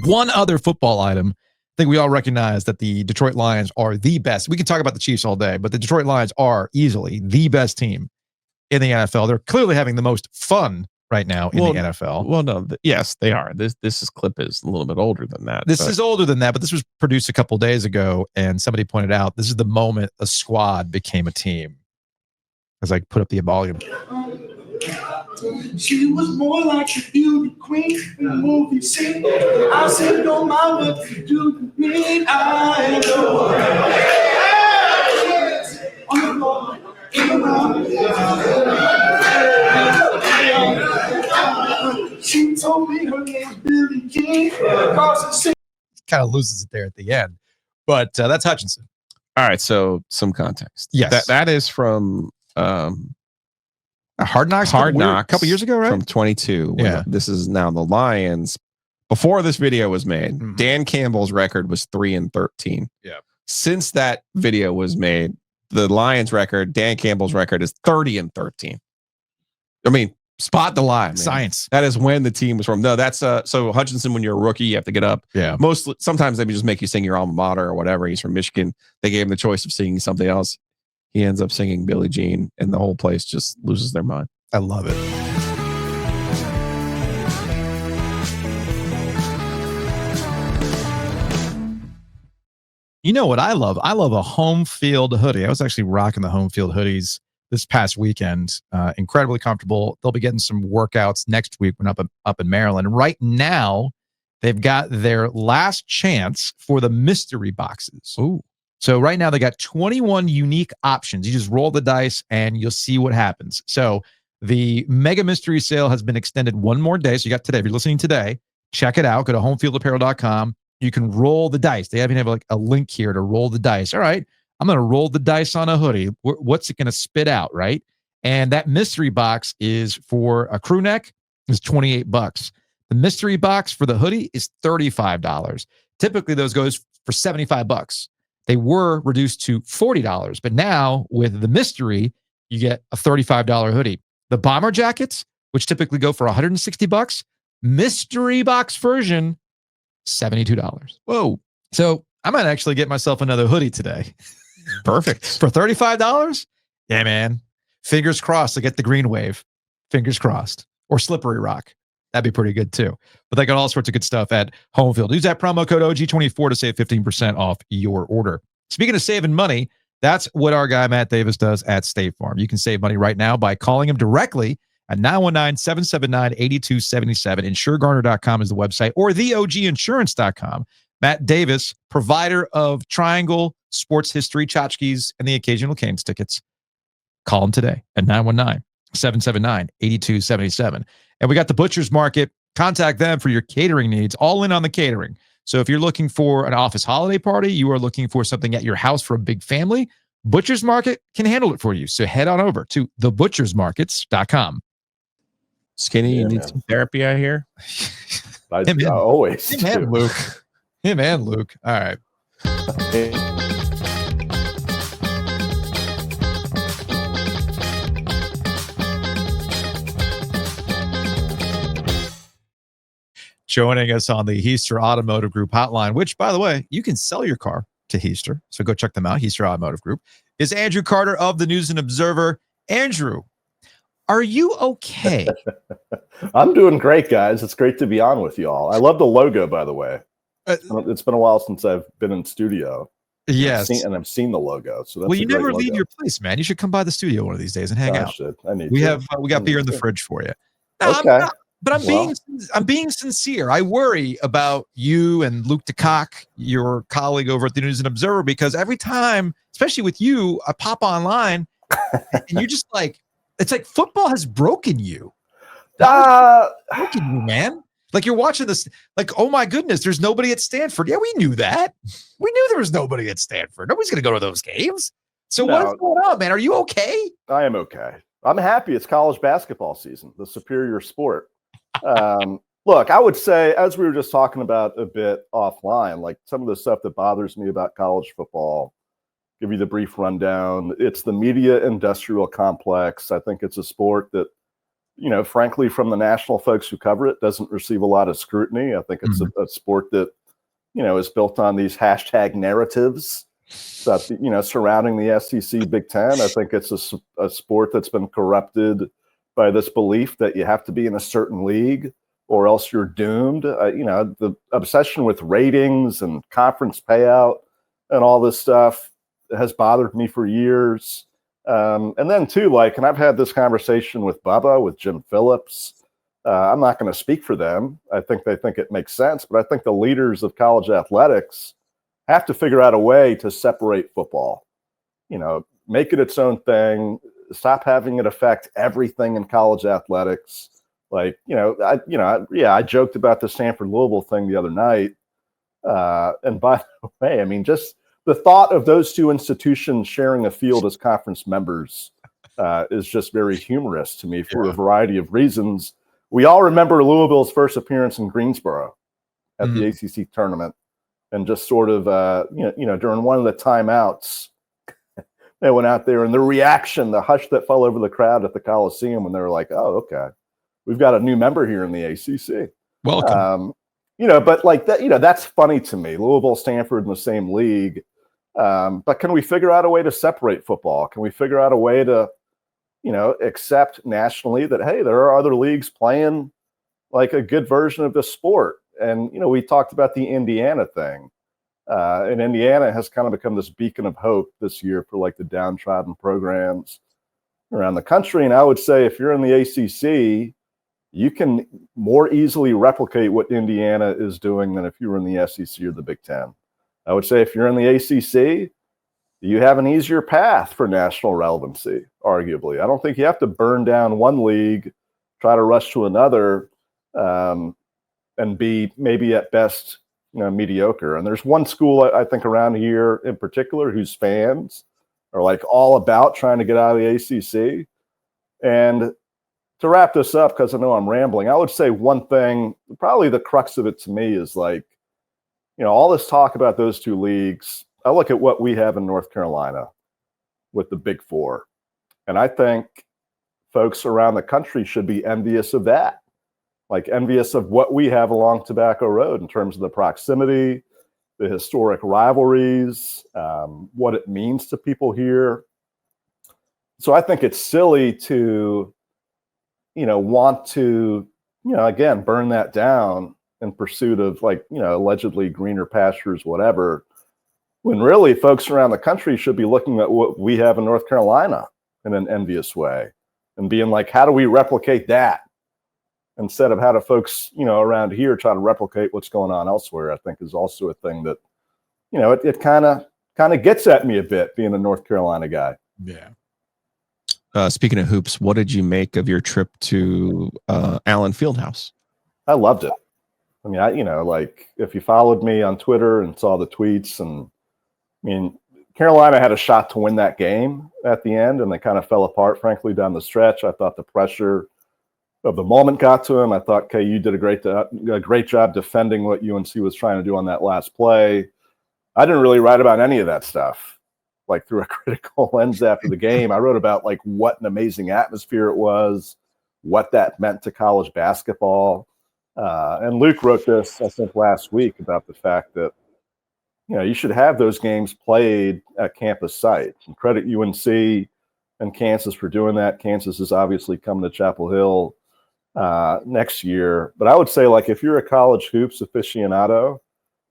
one other football item. I think we all recognize that the Detroit Lions are the best. We can talk about the Chiefs all day, but the Detroit Lions are easily the best team in the NFL. They're clearly having the most fun right now in the NFL. Well, no, yes, they are. This clip is a little bit older than that. This is older than that, but this was produced a couple days ago, and somebody pointed out this is the moment a squad became a team. As I put up the volume. She was more like a beauty queen in the movie scene. I said, don't mind what you do to me. I know. On the floor, she told me her name's Billie Jean. Kind of loses it there at the end. But that's Hutchinson. All right, so some context. Yes. That is from a Hard Knocks a couple years ago, right? From 22. Yeah. This is now the Lions. Before this video was made, Mhm. Dan Campbell's record was 3-13. Yeah. Since that video was made, the Lions record, Dan Campbell's record, is 30-13. I mean, spot the line, man. Science. That is when the team was from. No, that's so Hutchinson, when you're a rookie, you have to get up. Yeah. Sometimes they just make you sing your alma mater or whatever. He's from Michigan. They gave him the choice of singing something else. He ends up singing Billie Jean, and the whole place just loses their mind. I love it. You know what I love? I love a home field hoodie. I was actually rocking the home field hoodies this past weekend. Incredibly comfortable. They'll be getting some workouts next week when up in Maryland. Right now, they've got their last chance for the mystery boxes. Ooh. So right now they got 21 unique options. You just roll the dice and you'll see what happens. So the mega mystery sale has been extended one more day. So you got today. If you're listening today, check it out. Go to homefieldapparel.com. You can roll the dice. They even have like a link here to roll the dice. All right, I'm going to roll the dice on a hoodie. What's it going to spit out, right? And that mystery box is for a crew neck is $28. The mystery box for the hoodie is $35. Typically, those goes for $75. They were reduced to $40, but now with the mystery, you get a $35 hoodie. The bomber jackets, which typically go for $160, mystery box version, $72. Whoa. So I might actually get myself another hoodie today. Perfect. For $35? Yeah, man. Fingers crossed to get the green wave. Fingers crossed. Or slippery rock. That'd be pretty good too. But they got all sorts of good stuff at Home Field. Use that promo code OG24 to save 15% off your order. Speaking of saving money, that's what our guy Matt Davis does at State Farm. You can save money right now by calling him directly at 919-779-8277. InsureGarner.com is the website, or theoginsurance.com. Matt Davis, provider of Triangle, Sports History, tchotchkes, and the occasional Canes tickets. Call him today at 919-779-8277. And we got the Butcher's Market. Contact them for your catering needs, all in on the catering. So if you're looking for an office holiday party, you are looking for something at your house for a big family, Butcher's Market can handle it for you. So head on over to thebutchersmarkets.com. Skinny, you need some therapy out here? I always Him and Luke. Him and Luke. All right. Joining us on the Heister Automotive Group hotline, which, by the way, you can sell your car to Heister. So go check them out. Heister Automotive Group is Andrew Carter of the News and Observer. Andrew, are you okay? I'm doing great, guys. It's great to be on with you all. I love the logo, by the way. It's been a while since I've been in studio. Yes. I've seen the logo. So that's well, you never leave your place, man. You should come by the studio one of these days and hang out. I need we to. got beer in the fridge for you. Okay. But I'm being sincere. I worry about you and Luke DeCock, your colleague over at the News and Observer, because every time, especially with you, I pop online and you're just like, it's like football has broken you. Broken you, man. Like you're watching this, like, oh my goodness, there's nobody at Stanford. Yeah, we knew that. We knew there was nobody at Stanford. Nobody's going to go to those games. So what's going on, man? Are you okay? I am okay. I'm happy it's college basketball season, the superior sport. Look, I would say, as we were just talking about a bit offline, like some of the stuff that bothers me about college football, give you the brief rundown. It's the media industrial complex. I think it's a sport that, frankly, from the national folks who cover it, doesn't receive a lot of scrutiny. I think it's a sport that, is built on these hashtag narratives that, surrounding the SEC Big Ten. I think it's a sport that's been corrupted by this belief that you have to be in a certain league or else you're doomed. The obsession with ratings and conference payout and all this stuff has bothered me for years. And then too, and I've had this conversation with Bubba, with Jim Phillips. I'm not going to speak for them. I think they think it makes sense, but I think the leaders of college athletics have to figure out a way to separate football, make it its own thing. Stop having it affect everything in college athletics. I joked about the Stanford Louisville thing the other night. And by the way, I mean, just the thought of those two institutions sharing a field as conference members is just very humorous to me for a variety of reasons. We all remember Louisville's first appearance in Greensboro at the ACC tournament, and just sort of, during one of the timeouts, they went out there, and the reaction, the hush that fell over the crowd at the Coliseum when they were like, "Oh, okay, we've got a new member here in the ACC." Welcome. But like that, that's funny to me. Louisville, Stanford in the same league. But can we figure out a way to separate football? Can we figure out a way to, accept nationally that, hey, there are other leagues playing like a good version of this sport? And, we talked about the Indiana thing. And Indiana has kind of become this beacon of hope this year for like the downtrodden programs around the country. And I would say if you're in the ACC, you can more easily replicate what Indiana is doing than if you were in the SEC or the Big Ten. I would say if you're in the ACC, you have an easier path for national relevancy, arguably. I don't think you have to burn down one league, try to rush to another, and be maybe at best, mediocre. And there's one school I think around here in particular whose fans are like all about trying to get out of the ACC. And to wrap this up, because I know I'm rambling, I would say one thing, probably the crux of it to me is like, all this talk about those two leagues. I look at what we have in North Carolina with the Big Four. And I think folks around the country should be envious of that. Like envious of what we have along Tobacco Road in terms of the proximity, the historic rivalries, what it means to people here. So I think it's silly to, want to, again, burn that down in pursuit of allegedly greener pastures, whatever, when really folks around the country should be looking at what we have in North Carolina in an envious way and being like, how do we replicate that? Instead of how do folks, around here try to replicate what's going on elsewhere, I think is also a thing that, it kind of gets at me a bit being a North Carolina guy. Yeah. Speaking of hoops, what did you make of your trip to Allen Fieldhouse? I loved it. I mean, if you followed me on Twitter and saw the tweets, and Carolina had a shot to win that game at the end, and they kind of fell apart, frankly, down the stretch. I thought the pressure of the moment got to him. I thought KU did a great job defending what UNC was trying to do on that last play. I didn't really write about any of that stuff, through a critical lens after the game. I wrote about what an amazing atmosphere it was, what that meant to college basketball. And Luke wrote this, I think, last week about the fact that, you should have those games played at campus sites. And credit UNC and Kansas for doing that. Kansas is obviously coming to Chapel Hill next year. But I would say, if you're a college hoops aficionado,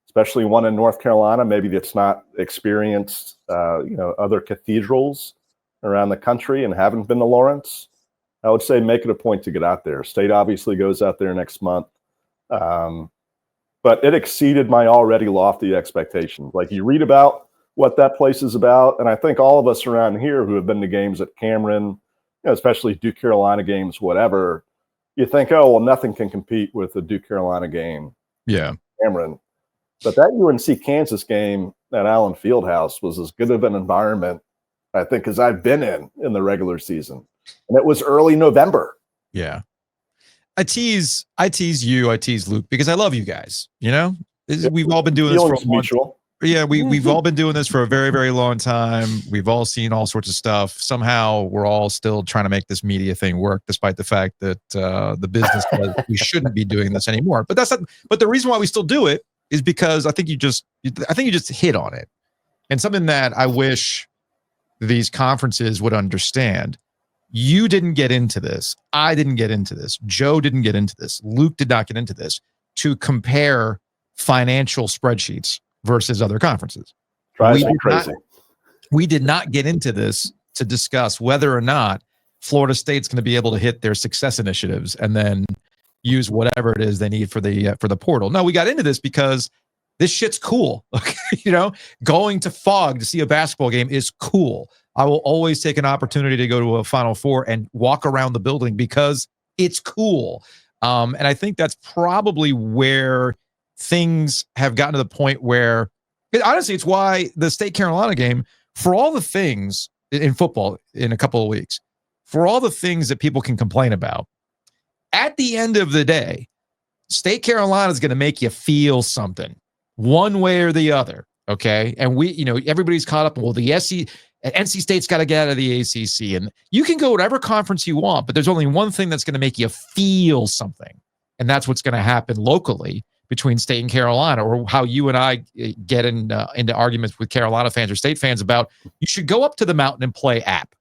especially one in North Carolina, maybe that's not experienced, other cathedrals around the country and haven't been to Lawrence, I would say make it a point to get out there. State obviously goes out there next month. But it exceeded my already lofty expectations. Like, you read about what that place is about, and I think all of us around here who have been to games at Cameron, especially Duke Carolina games, whatever, you think, oh, well, nothing can compete with the Duke Carolina game. Yeah. Cameron. But that UNC Kansas game at Allen Fieldhouse was as good of an environment, I think, as I've been in the regular season. And it was early November. Yeah. I tease you, I tease Luke, because I love you guys. We've all been doing this for a mutual. Yeah, we've all been doing this for a very, very long time. We've all seen all sorts of stuff. Somehow we're all still trying to make this media thing work, despite the fact that the business says we shouldn't be doing this anymore. But that's not. But the reason why we still do it is because I think you just hit on it, and something that I wish these conferences would understand. You didn't get into this. I didn't get into this. Joe didn't get into this. Luke did not get into this to compare financial spreadsheets versus other conferences. Drives me crazy. We did not get into this to discuss whether or not Florida State's going to be able to hit their success initiatives and then use whatever it is they need for the portal. No, we got into this because this shit's cool. Going to Fog to see a basketball game is cool. I will always take an opportunity to go to a Final Four and walk around the building because it's cool. And I think that's probably where things have gotten to the point where, honestly, it's why the State Carolina game, for all the things in football in a couple of weeks, for all the things that people can complain about, at the end of the day, State Carolina is going to make you feel something one way or the other. Okay. And everybody's caught up. Well, the NC State's got to get out of the ACC, and you can go whatever conference you want, but there's only one thing that's going to make you feel something. And that's what's going to happen locally between State and Carolina, or how you and I get into arguments with Carolina fans or State fans about, you should go up to the mountain and play app.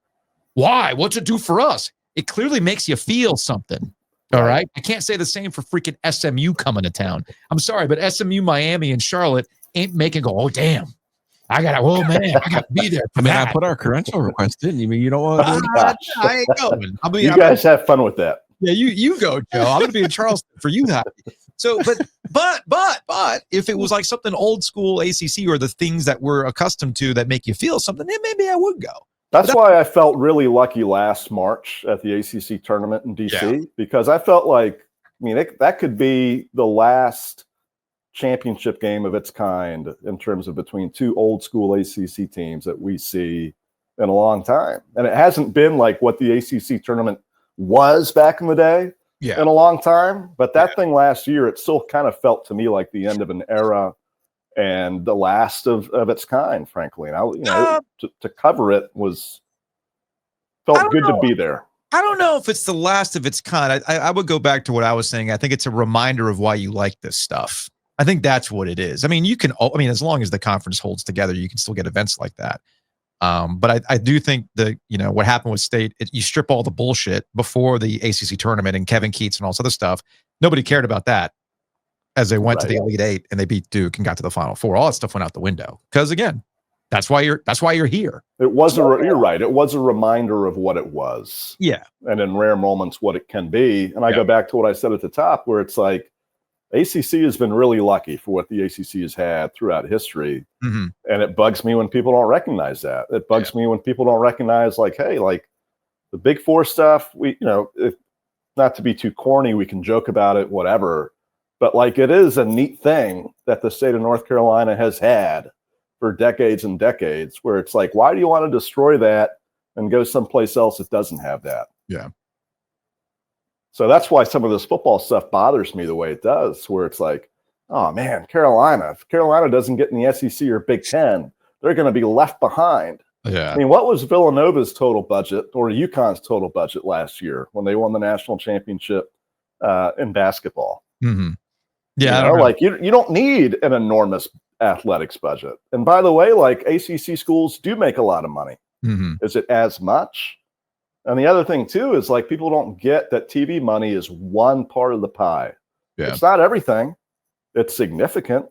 Why? What's it do for us? It clearly makes you feel something. All right. I can't say the same for freaking SMU coming to town. I'm sorry, but SMU, Miami, and Charlotte ain't making go, oh, damn. I got to be there. I put our credential request in. You mean you don't want to? I ain't going. You guys have fun with that. Yeah, you go, Joe. I'm going to be in Charleston for you. So, but if it was like something old school ACC or the things that we're accustomed to that make you feel something, then maybe I would go. That's why I felt really lucky last March at the ACC tournament in DC, because I felt like, that could be the last championship game of its kind in terms of between two old school ACC teams that we see in a long time. And it hasn't been like what the ACC tournament was back in the day in a long time. But that thing last year, it still kind of felt to me like the end of an era and the last of its kind, frankly. And to cover it felt good to be there. I don't know if it's the last of its kind. I would go back to what I was saying. I think it's a reminder of why you like this stuff. I think that's what it is. As long as the conference holds together, you can still get events like that. But I do think what happened with State, you strip all the bullshit before the ACC tournament and Kevin Keats and all this other stuff. Nobody cared about that as they went to the Elite Eight and they beat Duke and got to the Final Four. All that stuff went out the window because, again, that's why you're here. You're right. It was a reminder of what it was. Yeah. And in rare moments, what it can be. And I go back to what I said at the top, where it's like, ACC has been really lucky for what the ACC has had throughout history. Mm-hmm. And it bugs me when people don't recognize that. It bugs me when people don't recognize, like, hey, like the Big Four stuff, if not to be too corny, we can joke about it, whatever. But like, it is a neat thing that the state of North Carolina has had for decades and decades, where it's like, why do you want to destroy that and go someplace else that doesn't have that? Yeah. So that's why some of this football stuff bothers me the way it does, where it's like, oh man, Carolina, if Carolina doesn't get in the SEC or Big Ten, they're going to be left behind. Yeah. What was Villanova's total budget or UConn's total budget last year when they won the national championship in basketball? Mm-hmm. Yeah. You don't need an enormous athletics budget. And by the way, like ACC schools do make a lot of money. Mm-hmm. Is it as much? And the other thing too is like, people don't get that TV money is one part of the pie. Yeah. It's not everything. It's significant,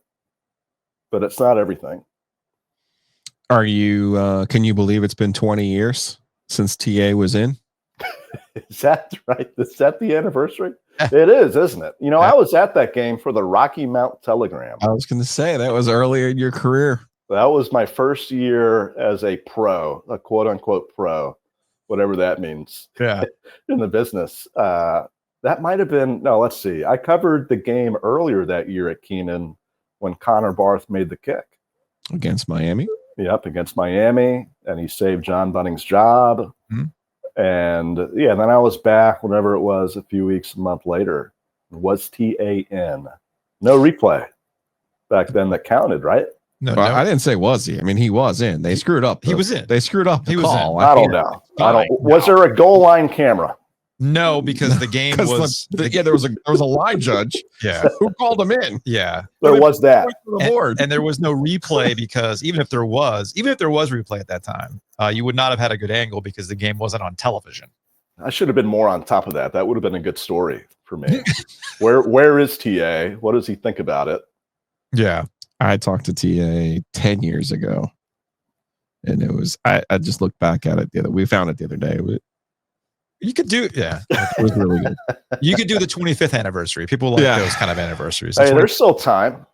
but it's not everything. Are you? Can you believe it's been 20 years since TA was in? Is that right? Is that the anniversary? It is, isn't it? You know, I was at that game for the Rocky Mount Telegram. I was going to say that was earlier in your career. That was my first year as a pro, a quote unquote pro, whatever that means. Yeah. In the business. That might have been, no, let's see. I covered the game earlier that year at Keenan when Connor Barth made the kick. Against Miami? Yep, against Miami. And he saved John Bunning's job. Mm-hmm. And yeah, then I was back whenever it was a few weeks, a month later. It was TAN. No replay back then that counted, right? No, Well, I didn't say was he. I mean, he was in. They screwed up. He was in. They screwed up the He was call. I don't know. Was there a goal line camera? No, because the game was there was a line judge. Yeah. Who called him in? Yeah. There was that. And there was no replay because even if there was replay at that time, you would not have had a good angle because the game wasn't on television. I should have been more on top of that. That would have been a good story for me. Where is TA? What does he think about it? Yeah. I talked to TA 10 years ago. And it was I just looked back at it we found it the other day. You could do, yeah. It was really good. You could do the 25th anniversary. People like those kind of anniversaries. Hey, there's still time.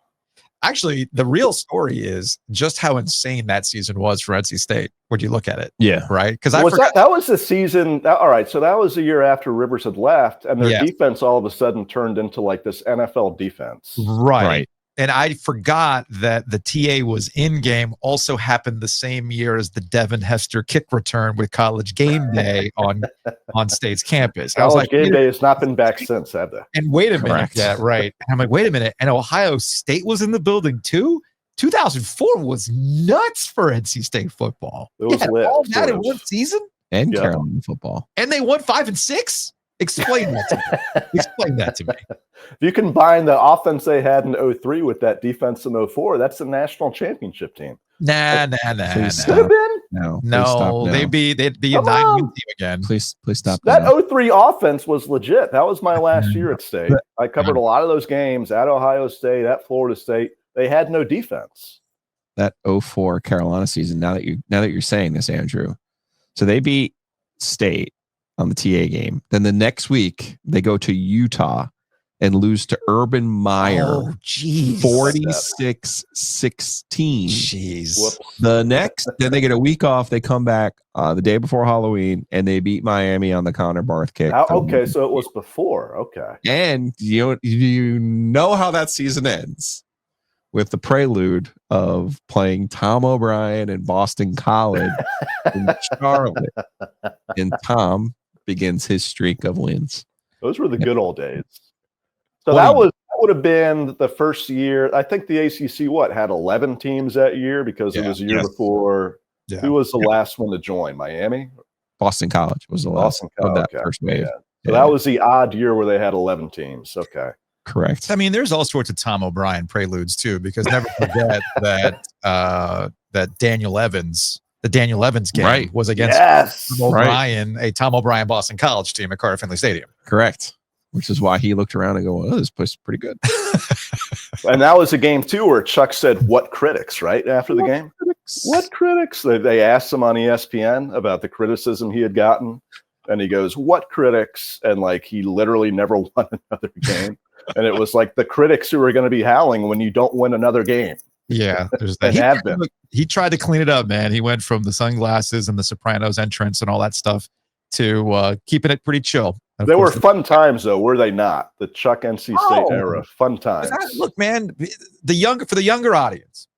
Actually, the real story is just how insane that season was for NC State when you look at it. Yeah. Right? Because that was the season. All right. So that was the year after Rivers had left, and their defense all of a sudden turned into like this NFL defense. Right. And I forgot that the TA was in game also happened the same year as the Devin Hester kick return with College Game Day on State's campus. College I was like, Game Day has not been back since, have they? And wait a minute. Yeah, right. And I'm like, wait a minute. And Ohio State was in the building too? 2004 was nuts for NC State football. It was lit. All that in one season? And Carolina football. And they won 5 and 6? Explain that to me. Explain that to me. If you combine the offense they had in 03 with that defense in 04, that's a national championship team. Nah. Could have been? No. They'd be a 9-win team again. Please stop. That 03 offense was legit. That was my last year at State. I covered a lot of those games at Ohio State, at Florida State. They had no defense. That 04 Carolina season, now that you're saying this, Andrew. So they beat State on the TA game. Then the next week they go to Utah and lose to Urban Meyer. Oh, geez. 46-16. Jeez. Then they get a week off. They come back the day before Halloween and they beat Miami on the Connor Barth kick. Okay, so it was before. Okay. And you know how that season ends with the prelude of playing Tom O'Brien in Boston College in Charlotte. And Tom begins his streak of wins. Those were the good old days. So that would have been the first year. I think the ACC had 11 teams that year because it was a year before. Yeah. Who was the last one to join? Miami? Boston College was the last of that first wave. Yeah. So that was the odd year where they had 11 teams. Okay. Correct. I mean, there's all sorts of Tom O'Brien preludes too, because never forget that Daniel Evans, the Daniel Evans game was against Tom O'Brien, a Tom O'Brien Boston College team at Carter Finley Stadium. Correct. Which is why he looked around and go, "Oh, this place is pretty good." And that was a game too where Chuck said, "What critics?" Right after the game. What critics? They asked him on ESPN about the criticism he had gotten, and he goes, "What critics?" And he literally never won another game. And it was like the critics who are going to be howling when you don't win another game. Yeah, there's that. He tried to clean it up, man. He went from the sunglasses and the Sopranos entrance and all that stuff to keeping it pretty chill. They were fun times, though, were they not? The Chuck NC State era, fun times. Look, man, for the younger audience,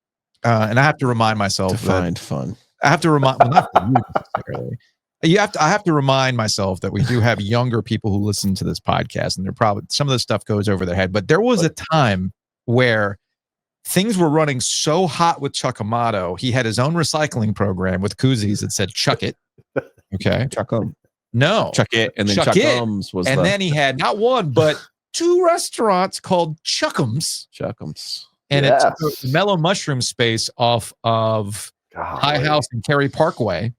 and I have to remind myself Defined fun. I have to remind, well, not for you necessarily. I have to remind myself that we do have younger people who listen to this podcast, and they're probably some of this stuff goes over their head. But there was a time where things were running so hot with Chuck Amato. He had his own recycling program with koozies that said "Chuck it." Okay, Chuck 'em. No, Chuck it, and then Chuck'ems was. And then he had not one but 2 restaurants called Chuck'ems. And it's the Mellow Mushroom space off of High House and Cary Parkway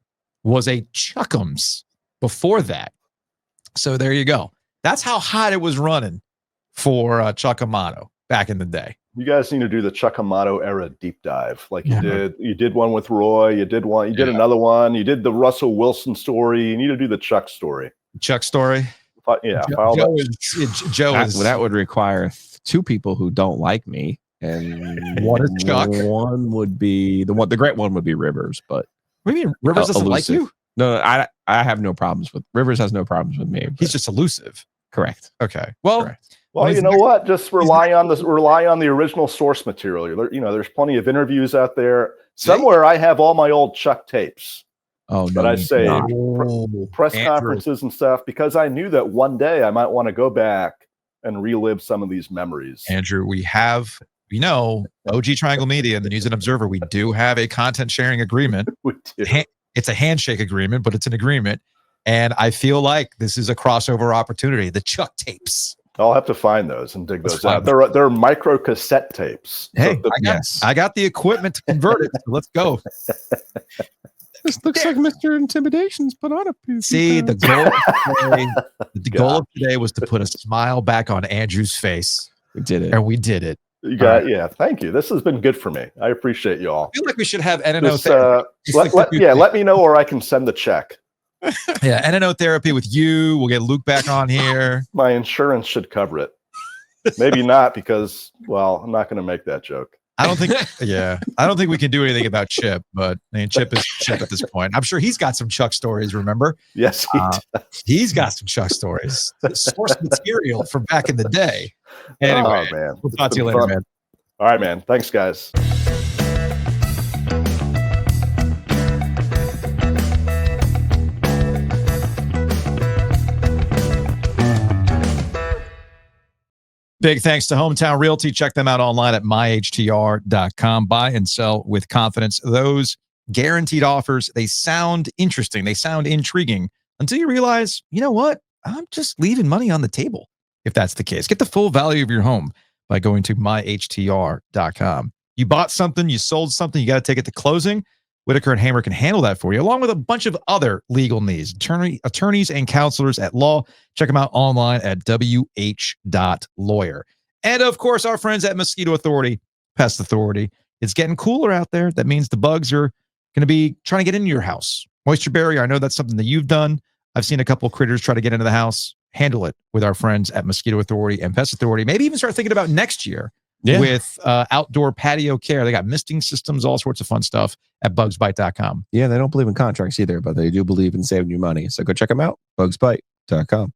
was a Chuck'ems before that. So there you go. That's how hot it was running for Chuck Amato back in the day. You guys need to do the Chuck Amato era deep dive, like you did. You did one with Roy. You did one. You did another one. You did the Russell Wilson story. You need to do the Chuck story. Chuck story. Yeah, That would require two people who don't like me, and one is Chuck. One would be the great one would be Rivers, but what do you mean Rivers doesn't like you? No, I have no problems with Rivers. Has no problems with me. He's just elusive. Correct. Okay. Well. Correct. Well, you know what? Just rely on the original source material. There's plenty of interviews out there. Somewhere I have all my old Chuck tapes. Oh, no. But I say press conferences and stuff because I knew that one day I might want to go back and relive some of these memories. Andrew, we have, OG Triangle Media and the News and Observer, we do have a content sharing agreement. We do. It's a handshake agreement, but it's an agreement. And I feel like this is a crossover opportunity. The Chuck tapes. I'll have to find those and dig those out. They're micro cassette tapes. Hey, I got the equipment to convert it. So let's go. This looks like Mr. Intimidation's put on a piece. See, the goal of today was to put a smile back on Andrew's face. We did it. And we did it. Thank you. This has been good for me. I appreciate you all. I feel like we should have NNO therapy. Let me know where I can send the check. Yeah, NNO therapy with you. We'll get Luke back on here. My insurance should cover it. Maybe not because, I'm not going to make that joke. I don't think we can do anything about Chip, but Chip is Chip at this point. I'm sure he's got some Chuck stories, remember? Yes, does. He's got some Chuck stories. Source material from back in the day. Anyway, man. We'll talk to you later, man. All right, man. Thanks, guys. Big thanks to Hometown Realty. Check them out online at myhtr.com. Buy and sell with confidence. Those guaranteed offers, they sound interesting. They sound intriguing until you realize, you know what? I'm just leaving money on the table. If that's the case, get the full value of your home by going to myhtr.com. You bought something, you sold something, you got to take it to closing. Whitaker and Hamer can handle that for you, along with a bunch of other legal needs. Attorneys and counselors at law. Check them out online at wh.lawyer. And of course, our friends at Mosquito Authority, Pest Authority. It's getting cooler out there. That means the bugs are going to be trying to get into your house. Moisture barrier, I know that's something that you've done. I've seen a couple of critters try to get into the house. Handle it with our friends at Mosquito Authority and Pest Authority. Maybe even start thinking about next year. With outdoor patio care. They got misting systems, all sorts of fun stuff at bugsbite.com. Yeah, they don't believe in contracts either, but they do believe in saving you money. So go check them out, bugsbite.com.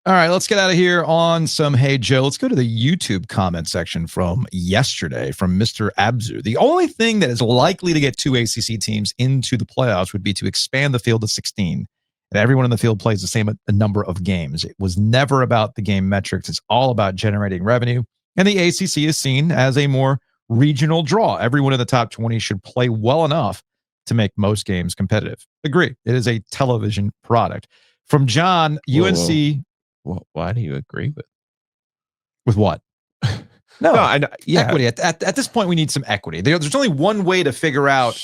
All right, let's get out of here on some Hey Joe. Let's go to the YouTube comment section from yesterday from Mr. Abzu. The only thing that is likely to get two ACC teams into the playoffs would be to expand the field to 16. And everyone in the field plays the same number of games. It was never about the game metrics. It's all about generating revenue. And the ACC is seen as a more regional draw. Everyone in the top 20 should play well enough to make most games competitive. Agree. It is a television product. From John, UNC... Well, why do you agree with what? No, I know. Yeah. Equity. At this point, we need some equity. There's only one way to figure out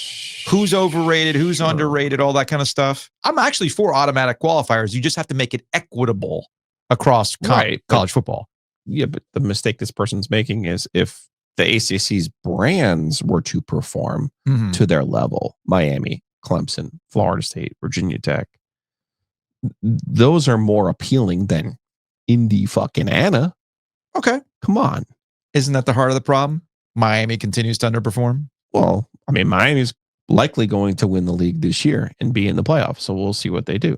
who's overrated, who's underrated, all that kind of stuff. I'm actually for automatic qualifiers. You just have to make it equitable across college football. Yeah, but the mistake this person's making is if the ACC's brands were to perform to their level, Miami, Clemson, Florida State, Virginia Tech, those are more appealing than Indy fucking Anna. Okay. Come on. Isn't that the heart of the problem? Miami continues to underperform. Well, I mean, Miami's likely going to win the league this year and be in the playoffs. So we'll see what they do.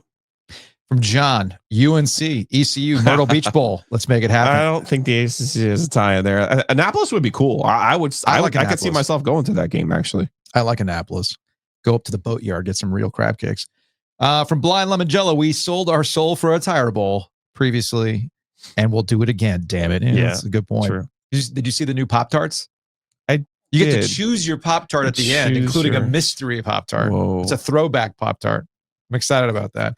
From John, UNC, ECU, Myrtle Beach Bowl. Let's make it happen. I don't think the ACC has a tie in there. Annapolis would be cool. I could see myself going to that game, actually. I like Annapolis. Go up to the boatyard, get some real crab cakes. From Blind Lemon Jello, we sold our soul for a tire bowl previously, and we'll do it again. Damn it! Yeah, that's a good point. True. Did you see the new Pop-Tarts? You get to choose your Pop-Tart at the end, including a mystery Pop-Tart. Whoa. It's a throwback Pop-Tart. I'm excited about that.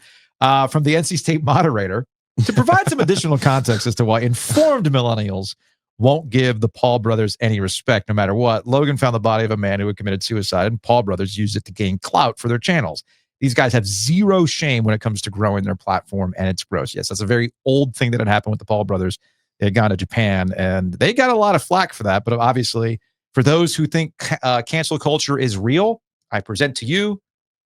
From the NC State moderator, to provide some additional context as to why informed millennials won't give the Paul brothers any respect no matter what, Logan found the body of a man who had committed suicide, and Paul brothers used it to gain clout for their channels. These guys have zero shame when it comes to growing their platform, and it's gross. Yes, that's a very old thing that had happened with the Paul brothers. They had gone to Japan, and they got a lot of flack for that. But obviously, for those who think cancel culture is real, I present to you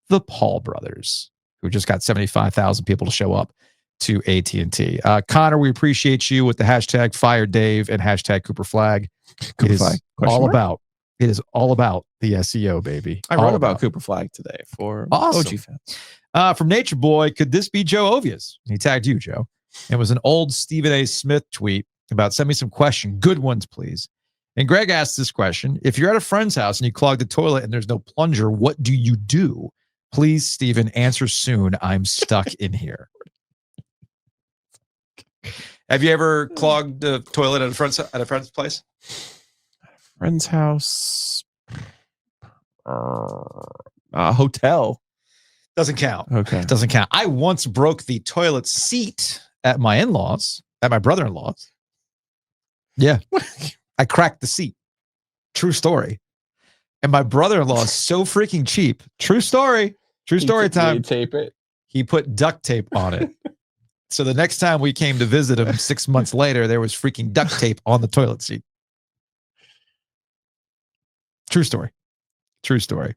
the Paul brothers, who just got 75,000 people to show up to AT&T. Connor, we appreciate you with the hashtag Fire Dave and hashtag Cooper Flag. Cooper It is Flag, all about. It is all about the SEO, baby. I wrote about Cooper Flag today for Awesome. OG fans. From Nature Boy, could this be Joe Ovies? He tagged you, Joe. It was an old Stephen A. Smith tweet about send me some questions, good ones, please. And Greg asked this question. If you're at a friend's house and you clog the toilet and there's no plunger, what do you do? Please, Stephen, answer soon. I'm stuck in here. Have you ever clogged the toilet at a friend's place? Friend's house. Hotel. Doesn't count. Okay. Doesn't count. I once broke the toilet seat at my in-laws, at my brother-in-law's. Yeah. I cracked the seat. True story. And my brother-in-law is so freaking cheap. True story. True story time. Tape it. He put duct tape on it. So the next time we came to visit him 6 months later, there was freaking duct tape on the toilet seat. True story. True story.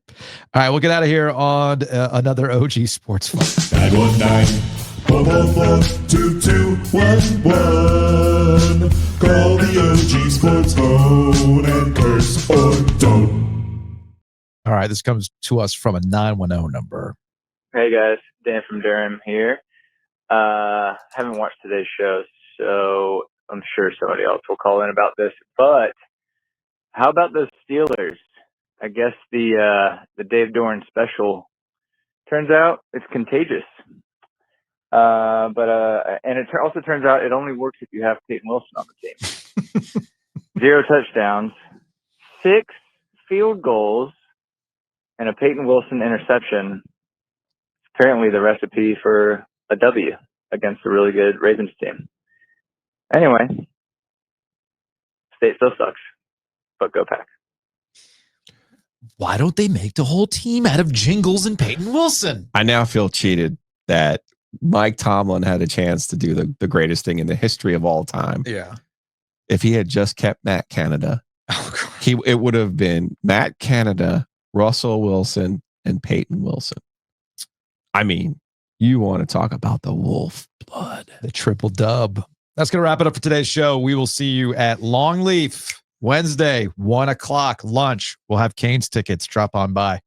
All right, we'll get out of here on another OG Sports Fun. 919-444-2211. Call the OG Sports phone and curse or don't. All right, this comes to us from a 910 number. Hey guys, Dan from Durham here. Haven't watched today's show, so I'm sure somebody else will call in about this. But how about the Steelers? I guess the Dave Doran special turns out it's contagious. And it also turns out it only works if you have Peyton Wilson on the team. 0 touchdowns, 6 field goals, and a Peyton Wilson interception. Apparently the recipe for a W against a really good Ravens team. Anyway, state still sucks, but go Pack. Why don't they make the whole team out of Jingles and Peyton Wilson? I now feel cheated that Mike Tomlin had a chance to do the greatest thing in the history of all time. Yeah. If he had just kept Matt Canada, it would have been Matt Canada, Russell Wilson, and Peyton Wilson. I mean, you want to talk about the wolf blood. The triple dub. That's going to wrap it up for today's show. We will see you at Longleaf Wednesday, 1:00 lunch. We'll have Canes tickets. Drop on by.